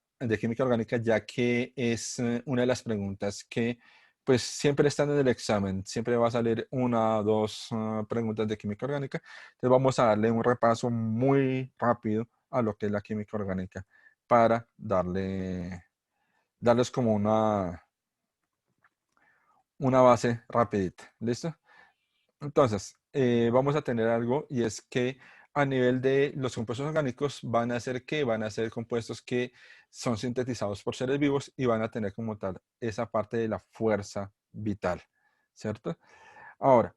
ya que es una de las preguntas que pues siempre están en el examen, siempre va a salir una o dos preguntas de química orgánica. Entonces vamos a darle un repaso muy rápido a lo que es la química orgánica para darles como una base rapidita, ¿listo? Entonces, vamos a tener algo y es que a nivel de los compuestos orgánicos van a ser que van a ser compuestos que son sintetizados por seres vivos y van a tener como tal esa parte de la fuerza vital, ¿cierto? Ahora,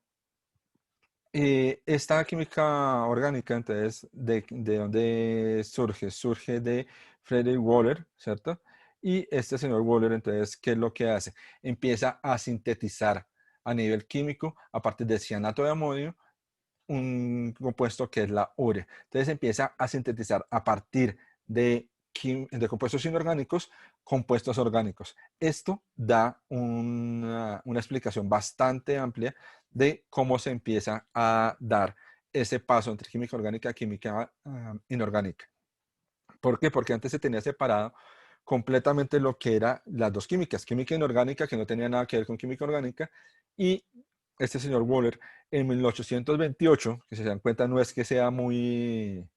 esta química orgánica, entonces, ¿de dónde surge? Surge de Frederick Waller, ¿cierto? Y este señor Waller, entonces, ¿qué es lo que hace? Empieza a sintetizar a nivel químico, a partir de cianato de amonio, un compuesto que es la urea. Entonces empieza a sintetizar a partir de compuestos inorgánicos, compuestos orgánicos. Esto da una explicación bastante amplia de cómo se empieza a dar ese paso entre química orgánica y química inorgánica. ¿Por qué? Porque antes se tenía separado completamente lo que era las dos químicas, química inorgánica que no tenía nada que ver con química orgánica y este señor Wöhler, en 1828, que si se dan cuenta no es que sea muy,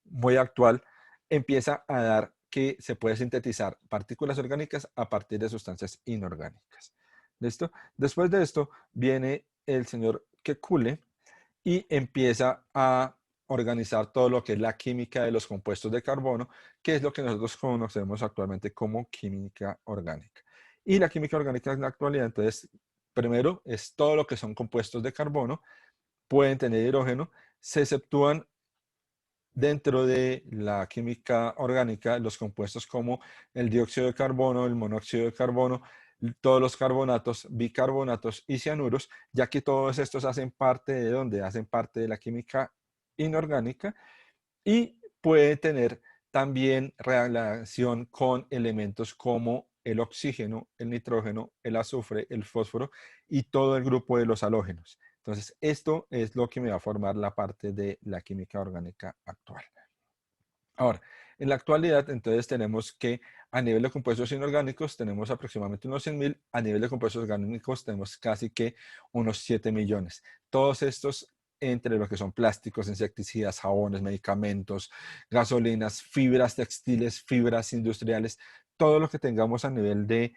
muy actual, empieza a dar que se puede sintetizar partículas orgánicas a partir de sustancias inorgánicas. ¿Listo? Después de esto viene el señor Kekulé y empieza a organizar todo lo que es la química de los compuestos de carbono, que es lo que nosotros conocemos actualmente como química orgánica. Y la química orgánica en la actualidad, entonces, primero es todo lo que son compuestos de carbono, pueden tener hidrógeno, se exceptúan dentro de la química orgánica los compuestos como el dióxido de carbono, el monóxido de carbono, todos los carbonatos, bicarbonatos y cianuros, ya que todos estos hacen parte de donde hacen parte de la química inorgánica y puede tener también relación con elementos como el oxígeno, el nitrógeno, el azufre, el fósforo y todo el grupo de los halógenos. Entonces, esto es lo que me va a formar la parte de la química orgánica actual. Ahora, en la actualidad, entonces tenemos que a nivel de compuestos inorgánicos tenemos aproximadamente unos 100.000, a nivel de compuestos orgánicos tenemos casi que unos 7 millones. Todos estos entre lo que son plásticos, insecticidas, jabones, medicamentos, gasolinas, fibras textiles, fibras industriales, todo lo que tengamos a nivel de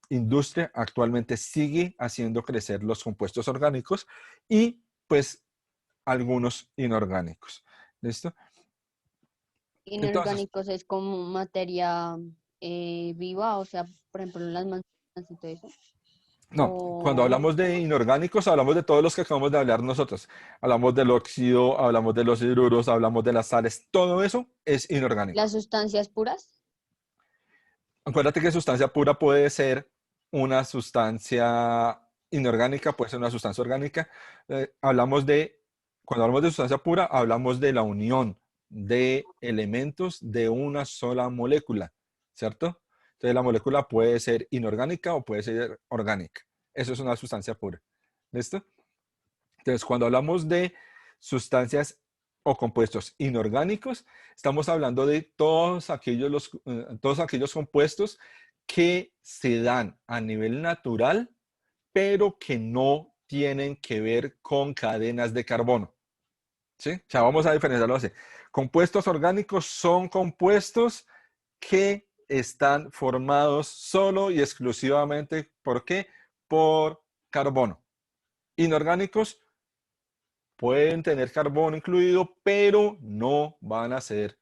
industria actualmente sigue haciendo crecer los compuestos orgánicos y pues algunos inorgánicos. ¿Listo? Entonces, Inorgánicos es como materia viva, o sea, por ejemplo, las manzanas y todo eso. no, cuando O hablamos de inorgánicos, hablamos de todos los que acabamos de hablar nosotros. Hablamos del óxido, hablamos de los hidruros, hablamos de las sales, todo eso es inorgánico. las sustancias puras. Acuérdate que sustancia pura puede ser una sustancia inorgánica, puede ser una sustancia orgánica. Cuando hablamos de sustancia pura, hablamos de la unión de elementos de una sola molécula, ¿cierto? Entonces la molécula puede ser inorgánica o puede ser orgánica. Eso es una sustancia pura. ¿Listo? Entonces, cuando hablamos de sustancias o compuestos inorgánicos, estamos hablando de todos aquellos compuestos que se dan a nivel natural, pero que no tienen que ver con cadenas de carbono. ¿Sí? O sea, vamos a diferenciarlo así. Compuestos orgánicos son compuestos que están formados solo y exclusivamente, ¿por qué? Por carbono. Inorgánicos pueden tener carbono incluido, pero no van a ser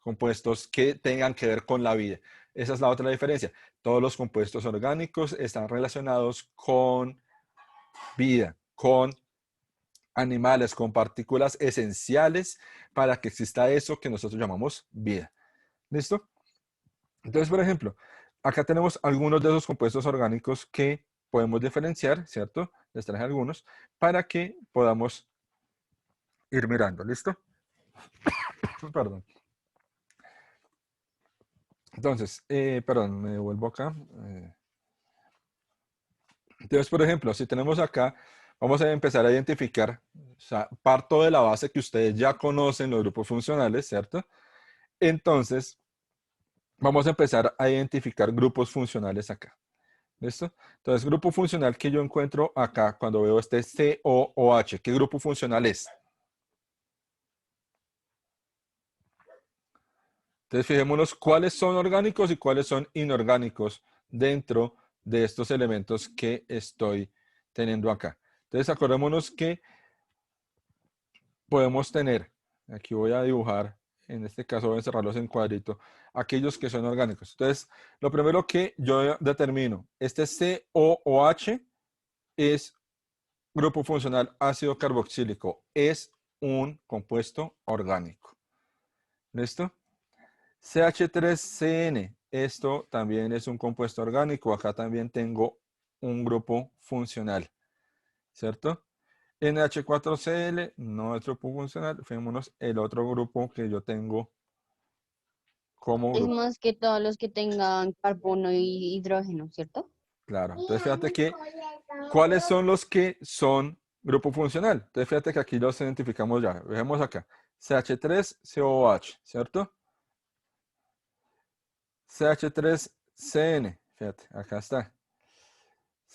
compuestos que tengan que ver con la vida. Esa es la otra diferencia. Todos los compuestos orgánicos están relacionados con vida, con animales, con partículas esenciales para que exista eso que nosotros llamamos vida. ¿Listo? Entonces, por ejemplo, acá tenemos algunos de esos compuestos orgánicos que podemos diferenciar, ¿cierto? Les traje algunos para que podamos ir mirando. ¿Listo? Perdón. Entonces, perdón, me vuelvo acá. Entonces, por ejemplo, si tenemos acá, vamos a empezar a identificar, o sea, parto de la base que ustedes ya conocen los grupos funcionales, ¿cierto? Entonces, vamos a empezar a identificar grupos funcionales acá. ¿Listo? Entonces, grupo funcional que yo encuentro acá cuando veo este COOH, ¿qué grupo funcional es? Entonces, fijémonos cuáles son orgánicos y cuáles son inorgánicos dentro de estos elementos que estoy teniendo acá. Entonces, acordémonos que podemos tener, aquí voy a dibujar, en este caso voy a encerrarlos en cuadrito, aquellos que son orgánicos. Entonces, lo primero que yo determino, este COOH es grupo funcional ácido carboxílico, es un compuesto orgánico. ¿Listo? CH3CN, esto también es un compuesto orgánico. Acá también tengo un grupo funcional, ¿cierto? NH4Cl, no es grupo funcional. Fijémonos el otro grupo que yo tengo como Es grupo. más que todos los que tengan carbono y hidrógeno, ¿cierto? Claro, entonces fíjate que, ¿cuáles son los que son grupo funcional? Entonces fíjate que aquí los identificamos ya. Vejamos acá. CH3COH, ¿cierto? CH3CN, fíjate, acá está.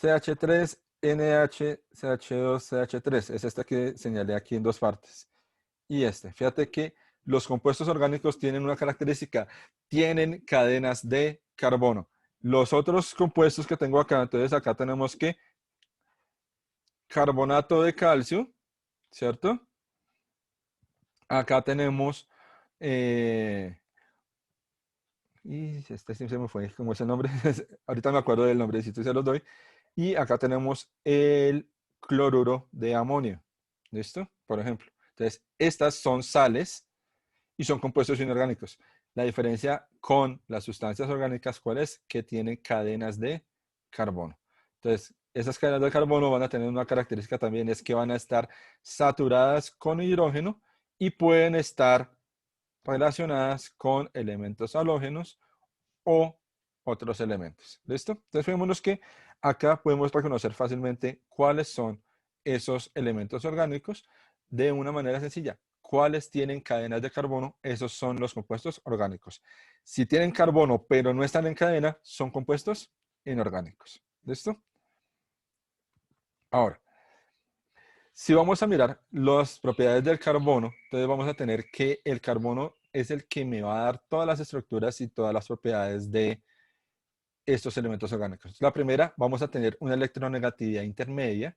CH3 NHCH2CH3, es esta que señalé aquí en dos partes. Y fíjate que los compuestos orgánicos tienen una característica, tienen cadenas de carbono. Los otros compuestos que tengo acá, entonces acá tenemos que carbonato de calcio, ¿cierto? Acá tenemos, y este sí se me fue, ¿cómo es el nombre? Ahorita me acuerdo del nombre, si tú se los doy. Y acá tenemos el cloruro de amonio, ¿listo? Por ejemplo. Entonces, estas son sales y son compuestos inorgánicos. La diferencia con las sustancias orgánicas, ¿cuál es? Que tienen cadenas de carbono. Entonces, esas cadenas de carbono van a tener una característica también, es que van a estar saturadas con hidrógeno y pueden estar relacionadas con elementos halógenos o otros elementos. ¿Listo? Entonces, fijémonos que acá podemos reconocer fácilmente cuáles son esos elementos orgánicos de una manera sencilla. ¿Cuáles tienen cadenas de carbono? Esos son los compuestos orgánicos. Si tienen carbono pero no están en cadena, son compuestos inorgánicos. ¿Listo? Ahora, si vamos a mirar las propiedades del carbono, entonces vamos a tener que el carbono es el que me va a dar todas las estructuras y todas las propiedades de estos elementos orgánicos. La primera, vamos a tener una electronegatividad intermedia.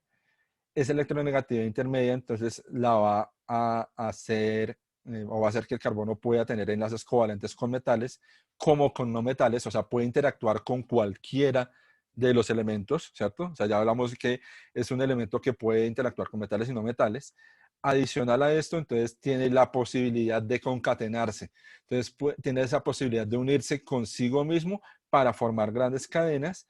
Esa electronegatividad intermedia entonces la va a hacer o va a hacer que el carbono pueda tener enlaces covalentes con metales como con no metales, o sea, puede interactuar con cualquiera de los elementos, ¿cierto? O sea, ya hablamos que es un elemento que puede interactuar con metales y no metales. Adicional a esto, entonces tiene la posibilidad de concatenarse. Entonces tiene esa posibilidad de unirse consigo mismo para formar grandes cadenas.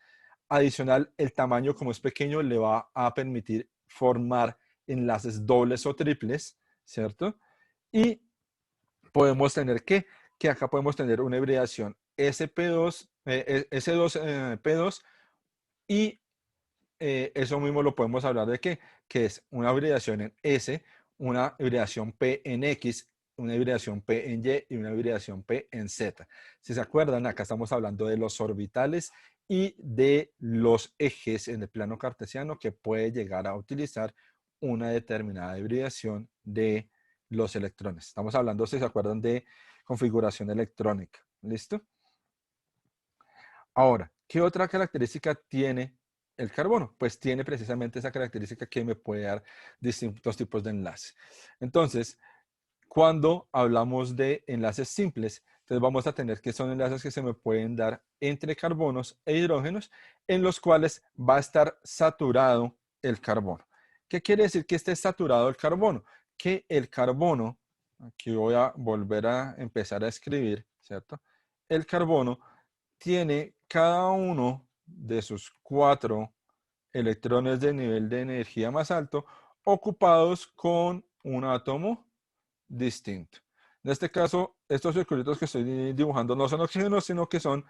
Adicional, el tamaño como es pequeño le va a permitir formar enlaces dobles o triples, ¿cierto? Y podemos tener que acá podemos tener una hibridación SP2, S2P2 y eso mismo lo podemos hablar de que es una hibridación en S, una hibridación P en X, una hibridación P en Y y una hibridación P en Z. Si se acuerdan, acá estamos hablando de los orbitales y de los ejes en el plano cartesiano que puede llegar a utilizar una determinada hibridación de los electrones. Estamos hablando, si se acuerdan, de configuración electrónica. ¿Listo? Ahora, ¿qué otra característica tiene el carbono? Pues tiene precisamente esa característica que me puede dar distintos tipos de enlaces. Entonces, cuando hablamos de enlaces simples, entonces vamos a tener que son enlaces que se me pueden dar entre carbonos e hidrógenos, en los cuales va a estar saturado el carbono. ¿Qué quiere decir que esté saturado el carbono? Que el carbono, aquí voy a volver a empezar a escribir, ¿cierto? El carbono tiene cada uno de sus 4 electrones de nivel de energía más alto ocupados con un átomo distinto. En este caso, estos circulitos que estoy dibujando no son oxígenos, sino que son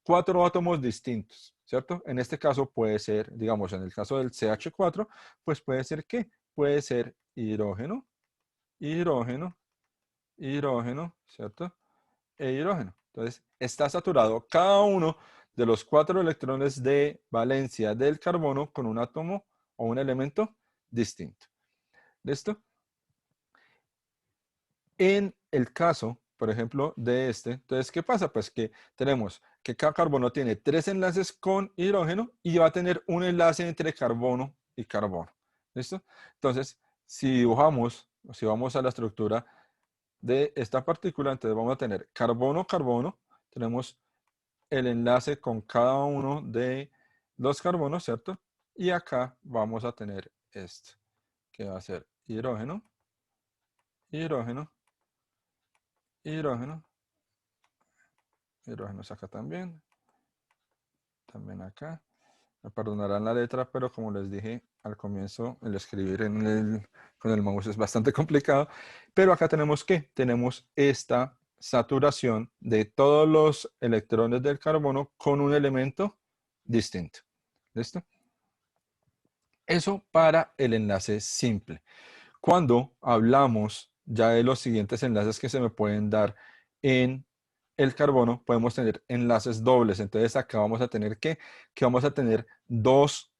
4 átomos distintos, ¿cierto? En este caso puede ser, digamos, en el caso del CH4, pues puede ser ¿qué? Puede ser hidrógeno, hidrógeno, hidrógeno, ¿cierto? E hidrógeno. Entonces, está saturado cada uno de los 4 electrones de valencia del carbono con un átomo o un elemento distinto. ¿Listo? En el caso, por ejemplo, de entonces, ¿qué pasa? Pues que tenemos que cada carbono tiene 3 enlaces con hidrógeno y va a tener un enlace entre carbono y carbono. ¿Listo? Entonces, si dibujamos, o si vamos a la estructura de esta partícula, entonces vamos a tener carbono-carbono, tenemos el enlace con cada uno de los carbonos, ¿cierto? Y acá vamos a tener esto, que va a ser hidrógeno, hidrógeno, hidrógeno, hidrógenos acá también acá. Me perdonarán la letra, pero como les dije al comienzo, el escribir con el mouse es bastante complicado. Pero acá tenemos ¿qué? Tenemos esta saturación de todos los electrones del carbono con un elemento distinto. ¿Listo? Eso para el enlace simple. Cuando hablamos ya de los siguientes enlaces que se me pueden dar en el carbono, podemos tener enlaces dobles. Entonces acá vamos a tener que vamos a tener 2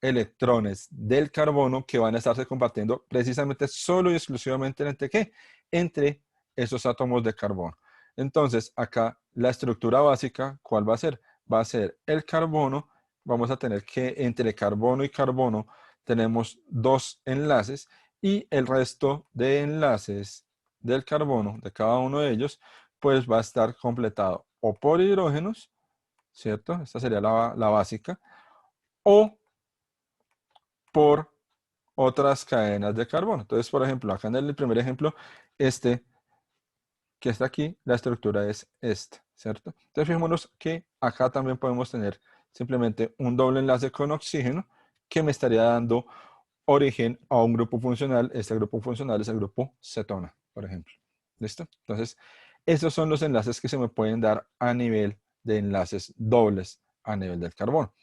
electrones del carbono que van a estarse compartiendo precisamente solo y exclusivamente entre ¿qué? Entre esos átomos de carbono. Entonces, acá la estructura básica, ¿cuál va a ser? Va a ser el carbono. Vamos a tener que entre carbono y carbono tenemos 2 enlaces y el resto de enlaces del carbono, de cada uno de ellos, pues va a estar completado o por hidrógenos, ¿cierto? Esta sería la básica, o por otras cadenas de carbono. Entonces, por ejemplo, acá en el primer ejemplo, este que está aquí, la estructura es esta, ¿cierto? Entonces, fijémonos que acá también podemos tener simplemente un doble enlace con oxígeno que me estaría dando origen a un grupo funcional. Este grupo funcional es el grupo cetona, por ejemplo. ¿Listo? Entonces, esos son los enlaces que se me pueden dar a nivel de enlaces dobles a nivel del carbono.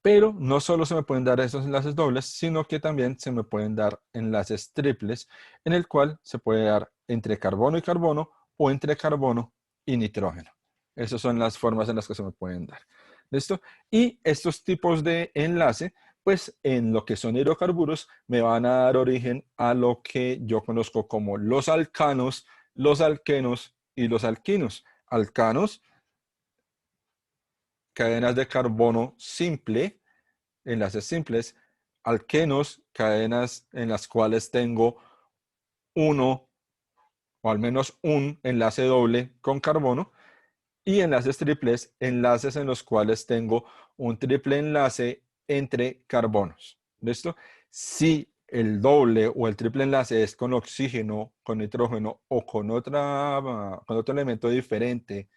Pero no solo se me pueden dar esos enlaces dobles, sino que también se me pueden dar enlaces triples, en el cual se puede dar entre carbono y carbono o entre carbono y nitrógeno. Esas son las formas en las que se me pueden dar. ¿Listo? Y estos tipos de enlace, pues en lo que son hidrocarburos, me van a dar origen a lo que yo conozco como los alcanos, los alquenos y los alquinos. Alcanos, cadenas de carbono simple, enlaces simples. Alquenos, cadenas en las cuales tengo uno o al menos un enlace doble con carbono. Y enlaces triples, enlaces en los cuales tengo un triple enlace entre carbonos. ¿Listo? Si el doble o el triple enlace es con oxígeno, con nitrógeno o con otro elemento diferente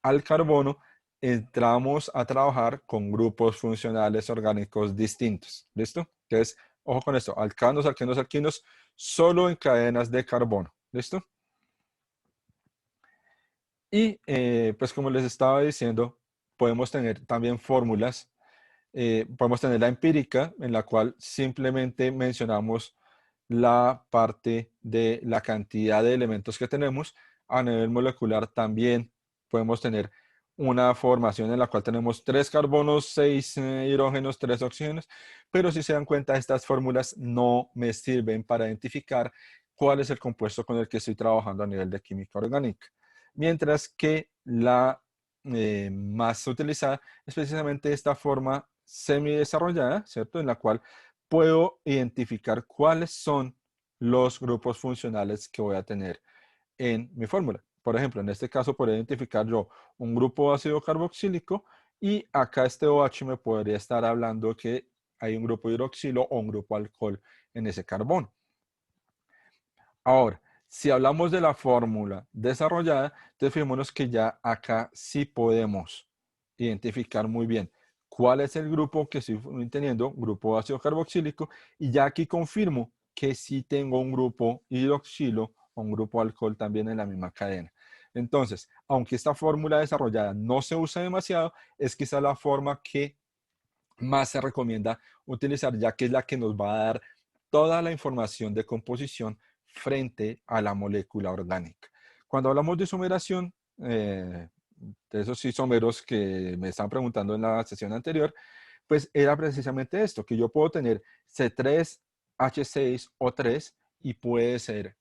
al carbono, entramos a trabajar con grupos funcionales orgánicos distintos. ¿Listo? Entonces, ojo con esto, alcanos, alquenos, alquinos, solo en cadenas de carbono. ¿Listo? Y pues como les estaba diciendo, podemos tener también fórmulas. Podemos tener la empírica, en la cual simplemente mencionamos la parte de la cantidad de elementos que tenemos. A nivel molecular también podemos tener una formación en la cual tenemos 3 carbonos, 6 hidrógenos, 3 oxígenos, pero si se dan cuenta, estas fórmulas no me sirven para identificar cuál es el compuesto con el que estoy trabajando a nivel de química orgánica. Mientras que la más utilizada es precisamente esta forma semidesarrollada, ¿cierto? En la cual puedo identificar cuáles son los grupos funcionales que voy a tener en mi fórmula. Por ejemplo, en este caso podría identificar yo un grupo ácido carboxílico y acá este OH me podría estar hablando que hay un grupo hidroxilo o un grupo alcohol en ese carbono. Ahora, si hablamos de la fórmula desarrollada, entonces fijémonos que ya acá sí podemos identificar muy bien cuál es el grupo que estoy teniendo, grupo ácido carboxílico, y ya aquí confirmo que sí tengo un grupo hidroxilo o un grupo alcohol también en la misma cadena. Entonces, aunque esta fórmula desarrollada no se usa demasiado, es quizá la forma que más se recomienda utilizar, ya que es la que nos va a dar toda la información de composición frente a la molécula orgánica. Cuando hablamos de isomeración, de esos isómeros que me estaban preguntando en la sesión anterior, pues era precisamente esto, que yo puedo tener C3H6O3 y puede ser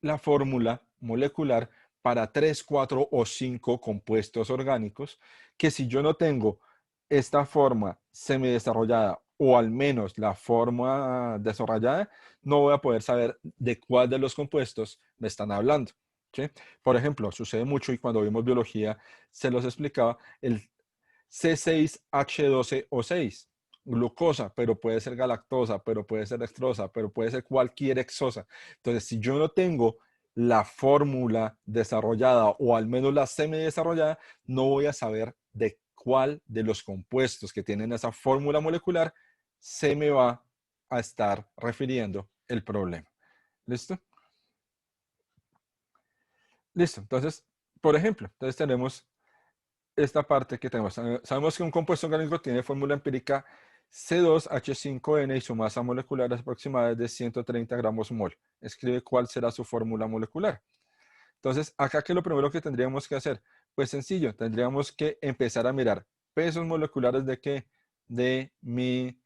la fórmula molecular para 3, 4 o 5 compuestos orgánicos, que si yo no tengo esta forma semidesarrollada o al menos la forma desarrollada, no voy a poder saber de cuál de los compuestos me están hablando. ¿Sí? Por ejemplo, sucede mucho y cuando vimos biología se los explicaba el C6H12O6, glucosa, pero puede ser galactosa, pero puede ser dextrosa, pero puede ser cualquier hexosa. Entonces, si yo no tengo la fórmula desarrollada o al menos la semidesarrollada, no voy a saber de cuál de los compuestos que tienen esa fórmula molecular se me va a estar refiriendo el problema. ¿Listo? Listo. Entonces, por ejemplo, entonces tenemos esta parte que tenemos. Sabemos que un compuesto orgánico tiene fórmula empírica C2H5N y su masa molecular aproximada es de 130 gramos mol. Escribe cuál será su fórmula molecular. Entonces, acá, ¿qué es lo primero que tendríamos que hacer? Pues sencillo, tendríamos que empezar a mirar pesos moleculares de qué? De mi...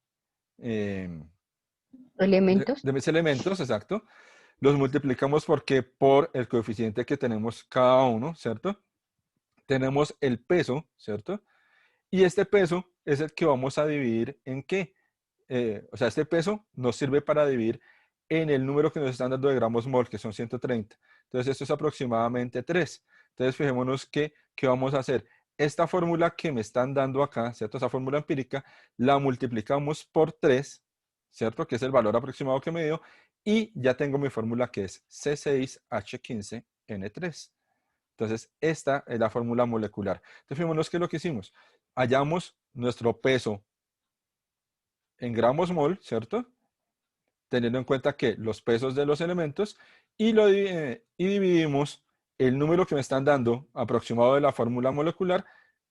Elementos. de mis elementos, exacto. Los multiplicamos porque por el coeficiente que tenemos cada uno, ¿cierto? Tenemos el peso, ¿cierto? Y este peso es el que vamos a dividir en qué. O sea, este peso nos sirve para dividir en el número que nos están dando de gramos mol, que son 130. Entonces, esto es aproximadamente 3. Entonces, fijémonos que, ¿qué vamos a hacer? Esta fórmula que me están dando acá, ¿cierto? Esa fórmula empírica, la multiplicamos por 3, ¿cierto? Que es el valor aproximado que me dio. Y ya tengo mi fórmula que es C6H15N3. Entonces, esta es la fórmula molecular. Entonces, fijémonos que lo que hicimos. Hallamos nuestro peso en gramos mol, ¿cierto? Teniendo en cuenta que los pesos de los elementos y dividimos el número que me están dando aproximado de la fórmula molecular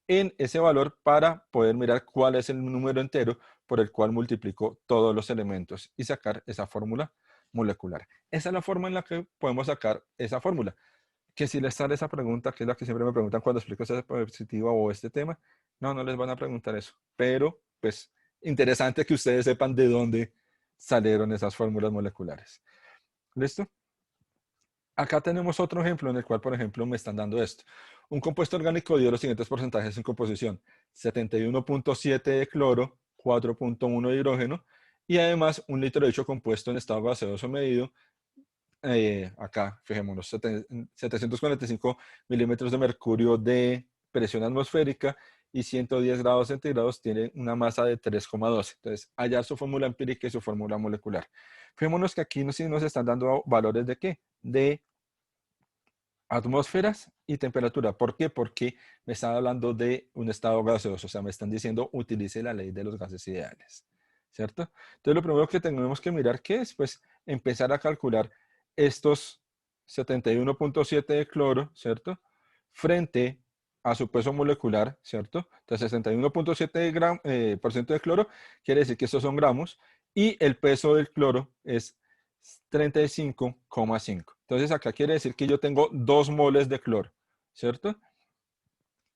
en ese valor para poder mirar cuál es el número entero por el cual multiplico todos los elementos y sacar esa fórmula molecular. Esa es la forma en la que podemos sacar esa fórmula. Que si les sale esa pregunta, que es la que siempre me preguntan cuando explico esta diapositiva o este tema, no les van a preguntar eso. Pero, pues, interesante que ustedes sepan de dónde salieron esas fórmulas moleculares. ¿Listo? Acá tenemos otro ejemplo en el cual, por ejemplo, me están dando esto. Un compuesto orgánico dio los siguientes porcentajes en composición. 71.7 de cloro, 4.1 de hidrógeno y además un litro de dicho compuesto en estado gaseoso medido. Acá, fijémonos, 745 milímetros de mercurio de presión atmosférica y 110 grados centígrados, tiene una masa de 3,12. Entonces, hallar su fórmula empírica y su fórmula molecular. Fijémonos que aquí sí nos están dando valores de ¿qué? De atmósferas y temperatura. ¿Por qué? Porque me están hablando de un estado gaseoso. O sea, me están diciendo utilice la ley de los gases ideales. ¿Cierto? Entonces, lo primero que tenemos que mirar, ¿qué es? Pues empezar a calcular estos 71.7 de cloro, ¿cierto? Frente a su peso molecular, ¿cierto? Entonces, 61.7% por ciento de cloro quiere decir que estos son gramos y el peso del cloro es 35,5. Entonces, acá quiere decir que yo tengo 2 moles de cloro, ¿cierto?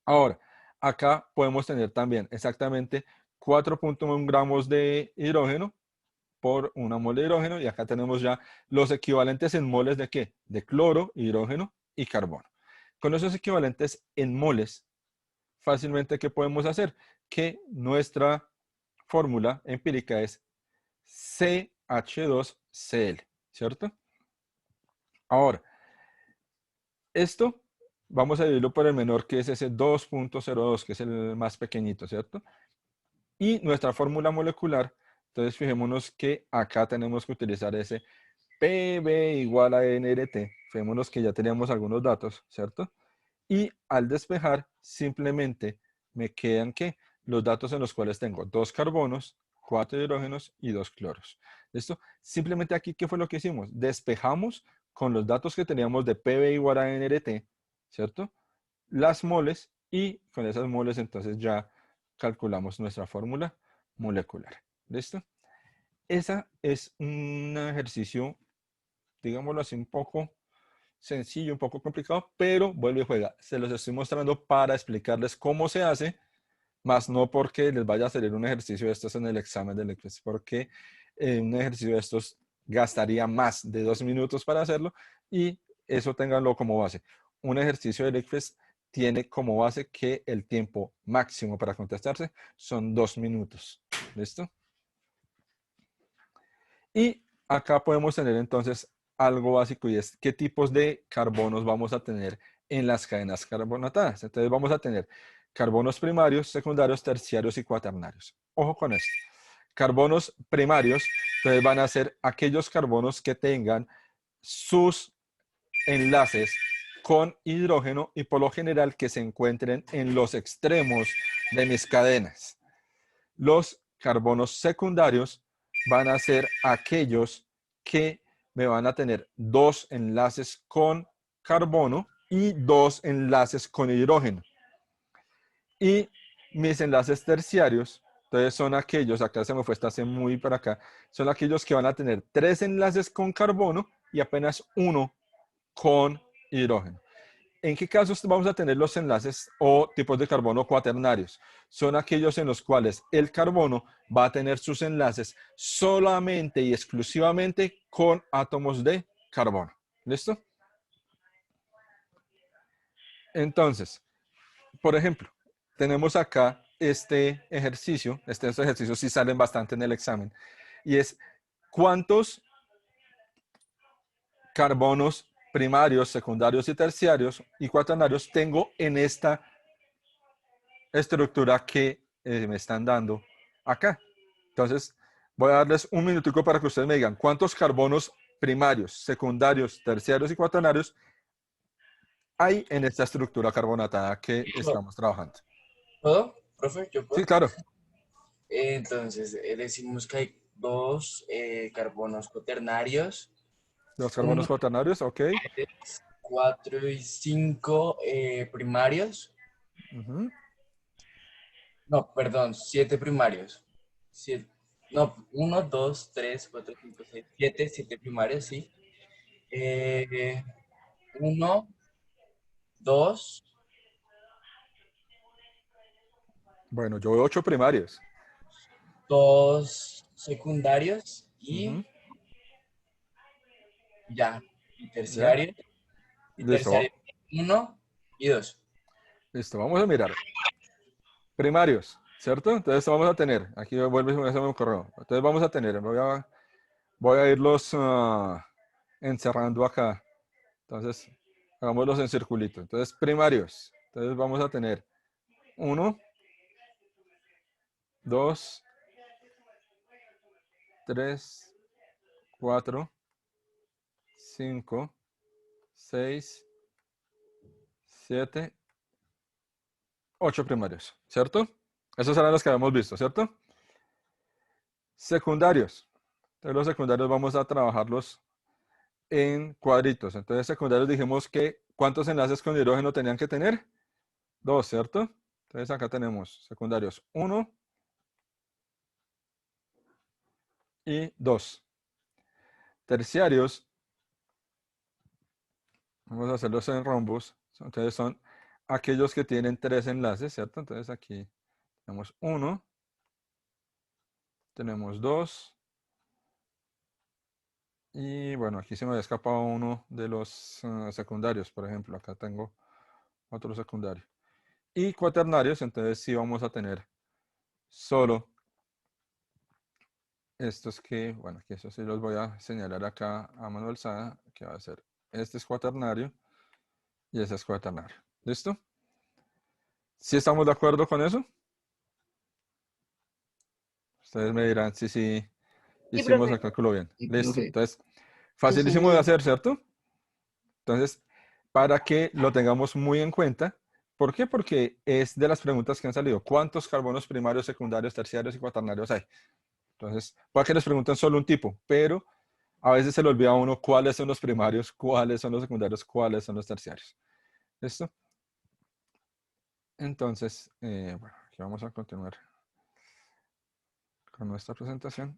Ahora, acá podemos tener también exactamente 4.1 gramos de hidrógeno por una mol de hidrógeno y acá tenemos ya los equivalentes en moles de ¿qué? De cloro, hidrógeno y carbono. Con esos equivalentes en moles, fácilmente, ¿qué podemos hacer? Que nuestra fórmula empírica es CH2Cl, ¿cierto? Ahora, esto vamos a dividirlo por el menor, que es ese 2.02, que es el más pequeñito, ¿cierto? Y nuestra fórmula molecular, entonces fijémonos que acá tenemos que utilizar ese PB igual a NRT. Fijémonos que ya teníamos algunos datos, ¿cierto? Y al despejar, simplemente me quedan ¿qué? Los datos en los cuales tengo 2 carbonos, 4 hidrógenos y 2 cloros. ¿Listo? Simplemente aquí, ¿qué fue lo que hicimos? Despejamos con los datos que teníamos de PB igual a NRT, ¿cierto? Las moles y con esas moles entonces ya calculamos nuestra fórmula molecular. ¿Listo? Ese es un ejercicio, digámoslo así, un poco sencillo, un poco complicado, pero vuelve y juega. Se los estoy mostrando para explicarles cómo se hace, más no porque les vaya a salir un ejercicio de estos en el examen del ICFES, porque un ejercicio de estos gastaría más de 2 minutos para hacerlo y eso ténganlo como base. Un ejercicio del ICFES tiene como base que el tiempo máximo para contestarse son 2 minutos. ¿Listo? Y acá podemos tener entonces algo básico y es qué tipos de carbonos vamos a tener en las cadenas carbonatadas. Entonces vamos a tener carbonos primarios, secundarios, terciarios y cuaternarios. Ojo con esto. Carbonos primarios, entonces van a ser aquellos carbonos que tengan sus enlaces con hidrógeno y por lo general que se encuentren en los extremos de mis cadenas. Los carbonos secundarios van a ser aquellos que me van a tener 2 enlaces con carbono y 2 enlaces con hidrógeno. Y mis enlaces terciarios, entonces son aquellos, acá se me fue esta C muy para acá, son aquellos que van a tener 3 enlaces con carbono y apenas 1 con hidrógeno. ¿En qué casos vamos a tener los enlaces o tipos de carbono cuaternarios? Son aquellos en los cuales el carbono va a tener sus enlaces solamente y exclusivamente con átomos de carbono. ¿Listo? Entonces, por ejemplo, tenemos acá este ejercicio. Estos ejercicios sí salen bastante en el examen. Y es, ¿cuántos carbonos primarios, secundarios y terciarios y cuaternarios tengo en esta estructura que me están dando acá? Entonces, voy a darles un minutico para que ustedes me digan cuántos carbonos primarios, secundarios, terciarios y cuaternarios hay en esta estructura carbonatada que estamos trabajando. ¿Puedo? Profe, ¿yo Sí, puedo? claro. Entonces, decimos que hay dos carbonos cuaternarios, Los carbonos uno, cuaternarios, ok. 4 y 5 primarios. Ujú. No, perdón, 7 primarios. No, 1, 2, 3, 4, 5, 6, 7 primarios, sí. 1, 2, Bueno, yo veo 8 primarios. 2 secundarios Ujú. y ya. ¿Ya? Y Listo. terciario 1 y 2. Listo, vamos a mirar. Primarios, ¿cierto? Entonces vamos a tener, aquí vuelve a hacerme un correo. Entonces vamos a tener, voy a irlos encerrando acá. Entonces, hagámoslos en circulito. Entonces, primarios. Entonces vamos a tener 1, 2, 3, 4, 5, 6, 7, 8 primarios, ¿cierto? Esos eran los que habíamos visto, ¿cierto? Secundarios. Entonces los secundarios vamos a trabajarlos en cuadritos. Entonces secundarios dijimos que ¿cuántos enlaces con hidrógeno tenían que tener? 2, ¿cierto? Entonces acá tenemos secundarios 1 y 2. Terciarios, vamos a hacerlos en rombos. Entonces son aquellos que tienen 3 enlaces, ¿cierto? Entonces aquí tenemos 1, tenemos 2, y bueno, aquí se me había escapado uno de los secundarios, por ejemplo. Acá tengo otro secundario. Y cuaternarios, entonces sí vamos a tener solo estos que, bueno, que eso sí los voy a señalar acá a mano alzada, que va a ser, este es cuaternario y ese es cuaternario. ¿Listo? ¿Sí estamos de acuerdo con eso? Ustedes me dirán si sí Sí, hicimos el profe. cálculo bien. Sí, Listo. profe. Entonces, Sí, facilísimo de señor. hacer, ¿cierto? Entonces, para que lo tengamos muy en cuenta. ¿Por qué? Porque es de las preguntas que han salido. ¿Cuántos carbonos primarios, secundarios, terciarios y cuaternarios hay? Entonces, puede que les pregunten solo un tipo, pero a veces se le olvida a uno cuáles son los primarios, cuáles son los secundarios, cuáles son los terciarios. ¿Listo? Entonces, bueno, aquí vamos a continuar con nuestra presentación.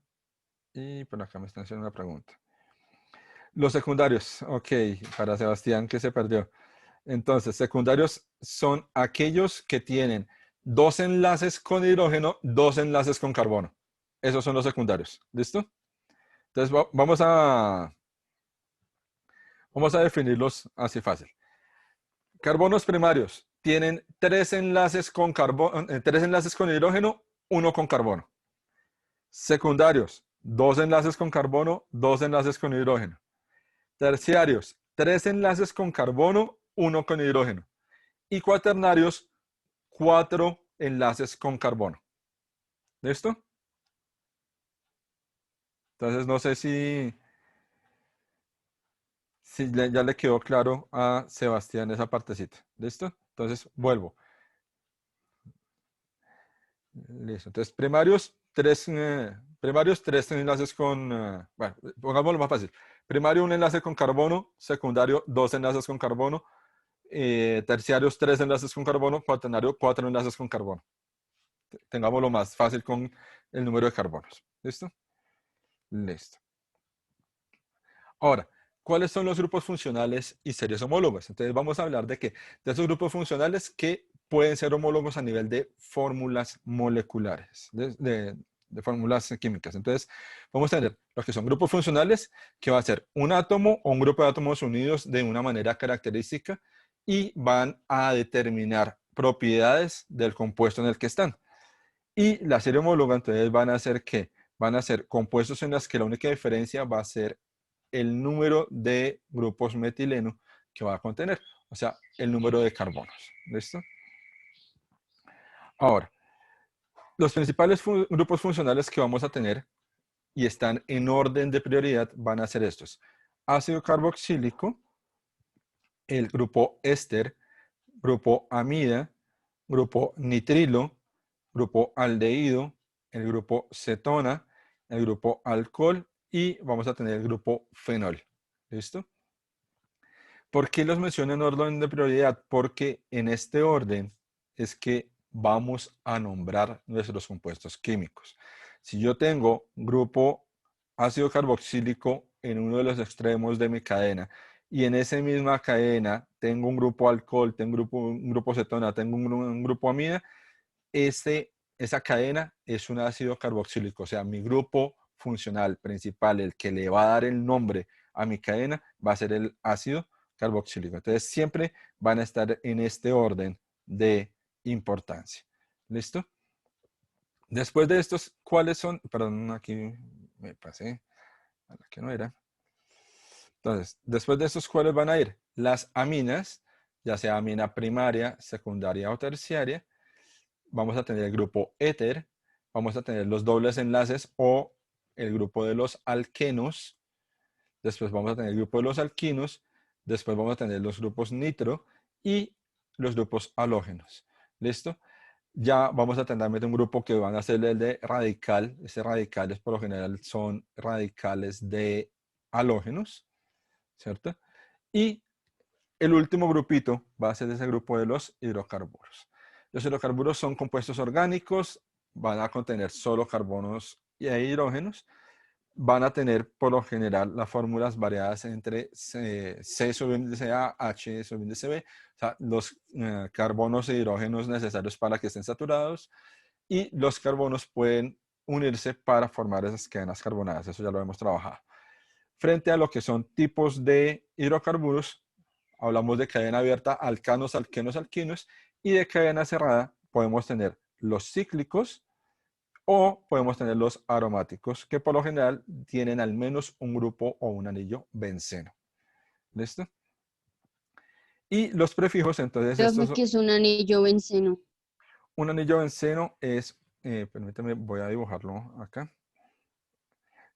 Y por acá me están haciendo una pregunta. Los secundarios, ok, para Sebastián que se perdió. Entonces, secundarios son aquellos que tienen 2 enlaces con hidrógeno, 2 enlaces con carbono. Esos son los secundarios. ¿Listo? Entonces, vamos a definirlos así fácil. Carbonos primarios tienen 3 enlaces con carbono, 3 enlaces con hidrógeno, 1 con carbono. Secundarios, 2 enlaces con carbono, 2 enlaces con hidrógeno. Terciarios, 3 enlaces con carbono, 1 con hidrógeno. Y cuaternarios, 4 enlaces con carbono. ¿Listo? Entonces no sé si ya le quedó claro a Sebastián esa partecita. ¿Listo? Entonces vuelvo. Listo. Entonces primarios, 3 enlaces con, bueno, pongámoslo más fácil. Primario, 1 enlace con carbono. Secundario, 2 enlaces con carbono. Terciarios, 3 enlaces con carbono. Cuaternario, 4 enlaces con carbono. Tengámoslo más fácil con el número de carbonos. ¿Listo? Listo. Ahora, ¿cuáles son los grupos funcionales y series homólogas? Entonces vamos a hablar de esos grupos funcionales que pueden ser homólogos a nivel de fórmulas moleculares, de fórmulas químicas. Entonces vamos a tener los que son grupos funcionales, que va a ser un átomo o un grupo de átomos unidos de una manera característica y van a determinar propiedades del compuesto en el que están. Y la serie homóloga, entonces, van a ser ¿qué? Van a ser compuestos en los que la única diferencia va a ser el número de grupos metileno que va a contener, o sea, el número de carbonos. ¿Listo? Ahora, los principales grupos funcionales que vamos a tener y están en orden de prioridad van a ser estos: ácido carboxílico, el grupo éster, grupo amida, grupo nitrilo, grupo aldehído, el grupo cetona, el grupo alcohol y vamos a tener el grupo fenol. ¿Listo? ¿Por qué los menciono en orden de prioridad? Porque en este orden es que vamos a nombrar nuestros compuestos químicos. Si yo tengo grupo ácido carboxílico en uno de los extremos de mi cadena y en esa misma cadena tengo un grupo alcohol, tengo un grupo cetona, tengo un grupo amida, esa cadena es un ácido carboxílico. O sea, mi grupo funcional principal, el que le va a dar el nombre a mi cadena, va a ser el ácido carboxílico. Entonces, siempre van a estar en este orden de importancia. ¿Listo? Después de estos, ¿cuáles son? Perdón, aquí me pasé a la que no era. Entonces, después de estos, ¿cuáles van a ir? Las aminas, ya sea amina primaria, secundaria o terciaria. Vamos a tener el grupo éter, vamos a tener los dobles enlaces o el grupo de los alquenos. Después vamos a tener el grupo de los alquinos. Después vamos a tener los grupos nitro y los grupos halógenos. ¿Listo? Ya vamos a tener un grupo que van a ser el de radical. Ese radicales por lo general son radicales de halógenos, ¿cierto? Y el último grupito va a ser ese grupo de los hidrocarburos. Los hidrocarburos son compuestos orgánicos, van a contener solo carbonos y hidrógenos. Van a tener por lo general las fórmulas variadas entre C sobre índice A, H sobre índice B, o sea, los carbonos e hidrógenos necesarios para que estén saturados, y los carbonos pueden unirse para formar esas cadenas carbonadas. Eso ya lo hemos trabajado. Frente a lo que son tipos de hidrocarburos, hablamos de cadena abierta, alcanos, alquenos, alquinos, y de cadena cerrada podemos tener los cíclicos o podemos tener los aromáticos, que por lo general tienen al menos un grupo o un anillo benceno. ¿Listo? Y los prefijos, entonces, Profe, ¿qué es un anillo benceno? un anillo benceno es, permítame, voy a dibujarlo acá.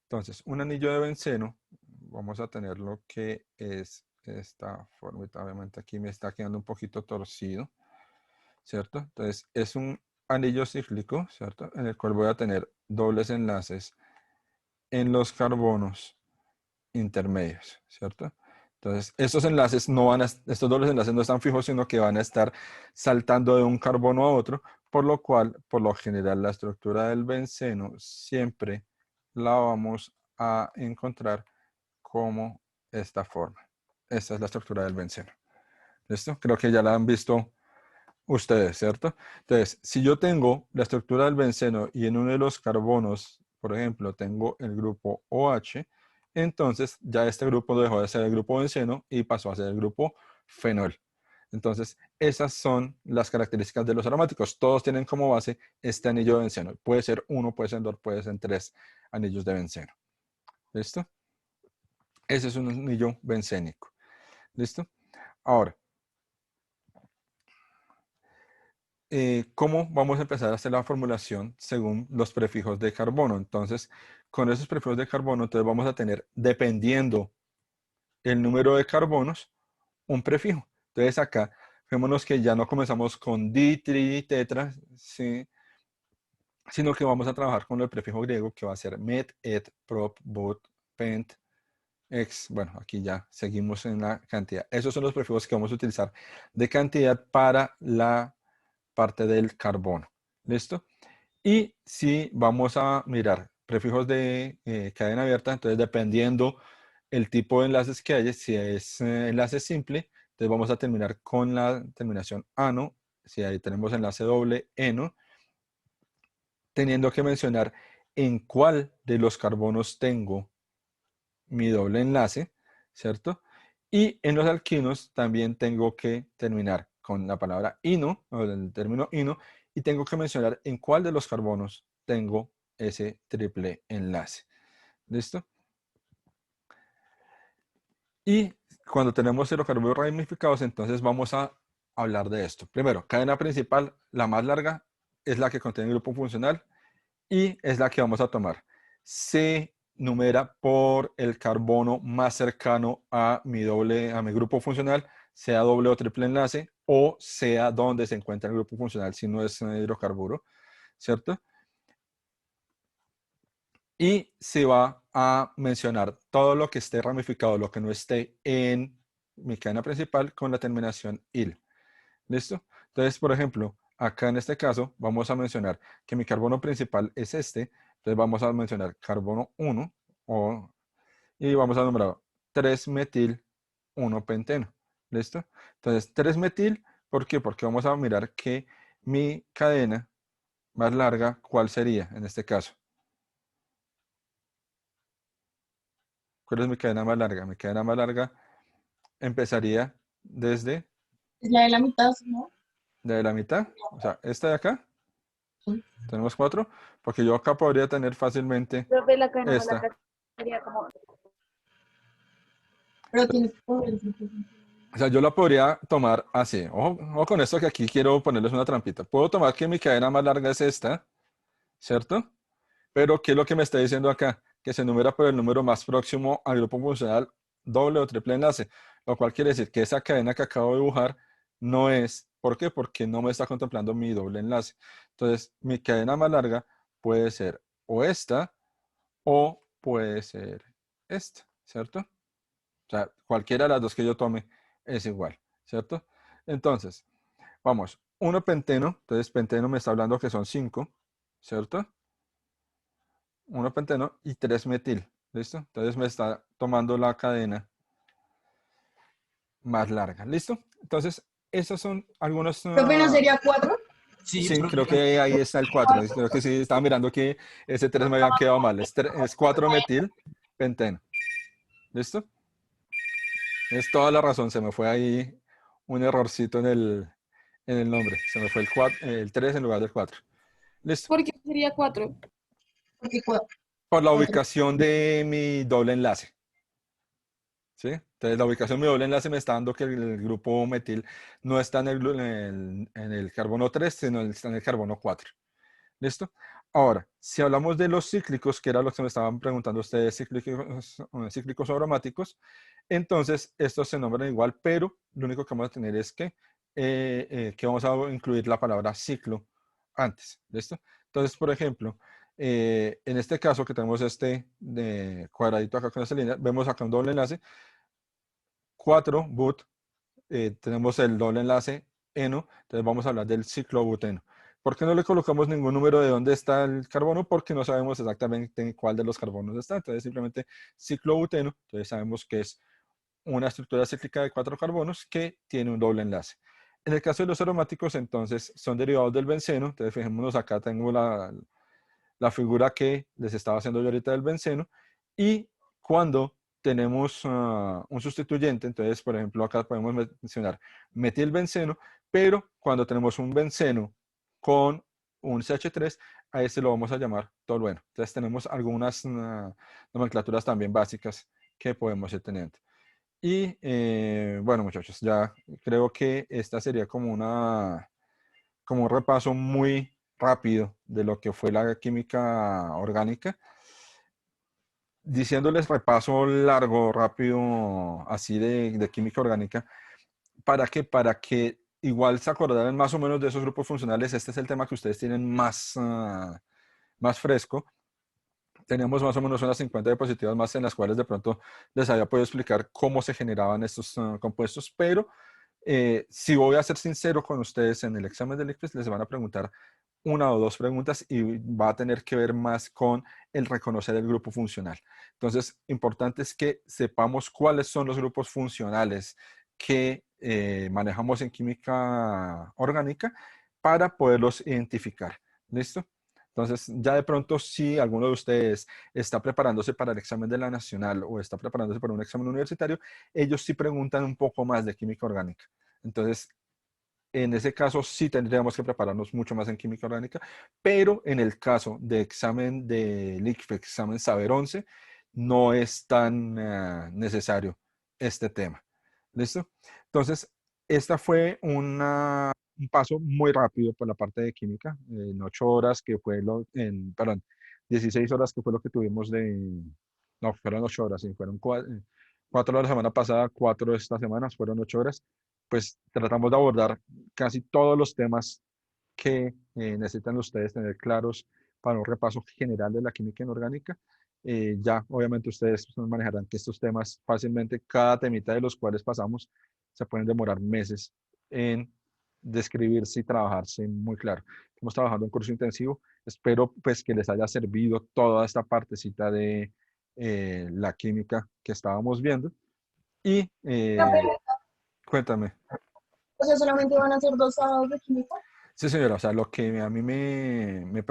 Entonces, un anillo de benceno, vamos a tener lo que es esta forma. Obviamente aquí me está quedando un poquito torcido, ¿cierto? Entonces, es un anillo cíclico, ¿cierto? En el cual voy a tener dobles enlaces en los carbonos intermedios, ¿cierto? Entonces, estos enlaces estos dobles enlaces no están fijos, sino que van a estar saltando de un carbono a otro, por lo cual, por lo general, la estructura del benceno siempre la vamos a encontrar como esta forma. Esta es la estructura del benceno. ¿Listo? Creo que ya la han visto ustedes, ¿cierto? Entonces, si yo tengo la estructura del benceno y en uno de los carbonos, por ejemplo, tengo el grupo OH, entonces ya este grupo dejó de ser el grupo benceno y pasó a ser el grupo fenol. Entonces, esas son las características de los aromáticos. Todos tienen como base este anillo de benceno. Puede ser uno, puede ser dos, puede ser tres anillos de benceno. ¿Listo? Ese es un anillo bencénico. ¿Listo? Ahora, ¿cómo vamos a empezar a hacer la formulación según los prefijos de carbono? Entonces, con esos prefijos de carbono, entonces vamos a tener, dependiendo el número de carbonos, un prefijo. Entonces acá, fijémonos que ya no comenzamos con di, tri, tetra, ¿sí? Sino que vamos a trabajar con el prefijo griego que va a ser met, et, prop, bot, pent, ex. Bueno, aquí ya seguimos en la cantidad. Esos son los prefijos que vamos a utilizar de cantidad para la parte del carbono. ¿Listo? Y si vamos a mirar prefijos de cadena abierta, entonces dependiendo el tipo de enlaces que hay. Si es enlace simple, entonces vamos a terminar con la terminación ano. Si ahí tenemos enlace doble, eno, teniendo que mencionar en cuál de los carbonos tengo mi doble enlace, ¿cierto? Y en los alquinos también tengo que terminar con la palabra ino, o el término ino, y tengo que mencionar en cuál de los carbonos tengo ese triple enlace. ¿Listo? Y cuando tenemos hidrocarburos ramificados, entonces vamos a hablar de esto. Primero, cadena principal, la más larga, es la que contiene el grupo funcional y es la que vamos a tomar. Se numera por el carbono más cercano a mi grupo funcional, sea doble o triple enlace, o sea donde se encuentra el grupo funcional si no es un hidrocarburo, ¿cierto? Y se va a mencionar todo lo que esté ramificado, lo que no esté en mi cadena principal con la terminación IL. ¿Listo? Entonces, por ejemplo, acá en este caso vamos a mencionar que mi carbono principal es este. Entonces vamos a mencionar carbono 1 y vamos a nombrar 3-metil 1-penteno. ¿Listo? Entonces, 3-metil, ¿por qué? Porque vamos a mirar que mi cadena más larga, ¿cuál sería en este caso? ¿Cuál es mi cadena más larga? Mi cadena más larga empezaría desde Es la de la mitad, ¿no? de la mitad, o sea, esta de acá. Sí. Tenemos 4, porque yo acá podría tener fácilmente Profe, la cadena más esta. larga sería como Pero tienes que poner O sea, yo la podría tomar así. Ojo con esto que aquí quiero ponerles una trampita. Puedo tomar que mi cadena más larga es esta, ¿cierto? Pero ¿qué es lo que me está diciendo acá? Que se numera por el número más próximo al grupo funcional doble o triple enlace. Lo cual quiere decir que esa cadena que acabo de dibujar no es. ¿Por qué? Porque no me está contemplando mi doble enlace. Entonces, mi cadena más larga puede ser o esta o puede ser esta, ¿cierto? O sea, cualquiera de las dos que yo tome es igual, ¿cierto? Entonces, vamos, 1-penteno, entonces penteno me está hablando que son 5, ¿cierto? 1-penteno y 3-metil, ¿listo? Entonces me está tomando la cadena más larga, ¿listo? Entonces, esos son algunos... Profe, ¿no sería 4? Sí, Sí, creo que ahí está el 4. Creo que sí, estaba mirando que ese 3 me habían quedado mal. Es 4-metil penteno. ¿Listo? Es toda la razón. Se me fue ahí un errorcito en el nombre. Se me fue el 3 en lugar del 4. ¿Listo? ¿Por qué sería 4? Porque 4. Por la ubicación de mi doble enlace. ¿Sí? Entonces, la ubicación de mi doble enlace me está dando que el grupo metil no está en el carbono 3, sino está en el carbono 4. ¿Listo? Ahora, si hablamos de los cíclicos, que era lo que me estaban preguntando ustedes, cíclicos o aromáticos, entonces estos se nombran igual, pero lo único que vamos a tener es que vamos a incluir la palabra ciclo antes. ¿Listo? Entonces, por ejemplo, en este caso que tenemos este de cuadradito acá con esta línea, vemos acá un doble enlace, 4-but, tenemos el doble enlace eno, entonces vamos a hablar del ciclobuteno. ¿Por qué no le colocamos ningún número de dónde está el carbono? Porque no sabemos exactamente en cuál de los carbonos está. Entonces simplemente ciclobuteno, entonces sabemos que es una estructura cíclica de 4 carbonos que tiene un doble enlace. En el caso de los aromáticos, entonces son derivados del benceno. Entonces fijémonos acá, tengo la figura que les estaba haciendo yo ahorita del benceno. Y cuando tenemos un sustituyente, entonces por ejemplo acá podemos mencionar metilbenceno, pero cuando tenemos un benceno con un CH3, a este lo vamos a llamar tolueno. Entonces tenemos algunas nomenclaturas también básicas que podemos ir teniendo. Y bueno, muchachos, ya creo que esta sería como un repaso muy rápido de lo que fue la química orgánica. Diciéndoles repaso largo, rápido, así de química orgánica. ¿Para qué? Para que igual se acordaran más o menos de esos grupos funcionales. Este es el tema que ustedes tienen más fresco. Teníamos más o menos unas 50 diapositivas más en las cuales de pronto les había podido explicar cómo se generaban estos compuestos, pero Si voy a ser sincero con ustedes, en el examen del ICFES les van a preguntar una o dos preguntas y va a tener que ver más con el reconocer el grupo funcional. Entonces, importante es que sepamos cuáles son los grupos funcionales que manejamos en química orgánica para poderlos identificar. ¿Listo? Entonces, ya de pronto, si alguno de ustedes está preparándose para el examen de la nacional o está preparándose para un examen universitario, ellos sí preguntan un poco más de química orgánica. Entonces, en ese caso sí tendríamos que prepararnos mucho más en química orgánica, pero en el caso de examen de ICFES, examen Saber 11, no es tan necesario este tema. ¿Listo? Entonces, esta fue un paso muy rápido por la parte de química, en 8 horas que fue perdón, 16 horas que fue lo que tuvimos no, fueron 8 horas, sí, fueron 4 la semana pasada, 4 esta semana, fueron 8 horas. Pues tratamos de abordar casi todos los temas que necesitan ustedes tener claros para un repaso general de la química inorgánica. Ya obviamente ustedes manejarán que estos temas fácilmente, cada temita de los cuales pasamos, se pueden demorar meses en describirse y trabajarse muy claro. Estamos trabajando en curso intensivo. Espero pues que les haya servido toda esta partecita de la química que estábamos viendo. Y cuéntame. O sea, solamente van a ser 2 sábados de química. Sí, señora, o sea, lo que a mí me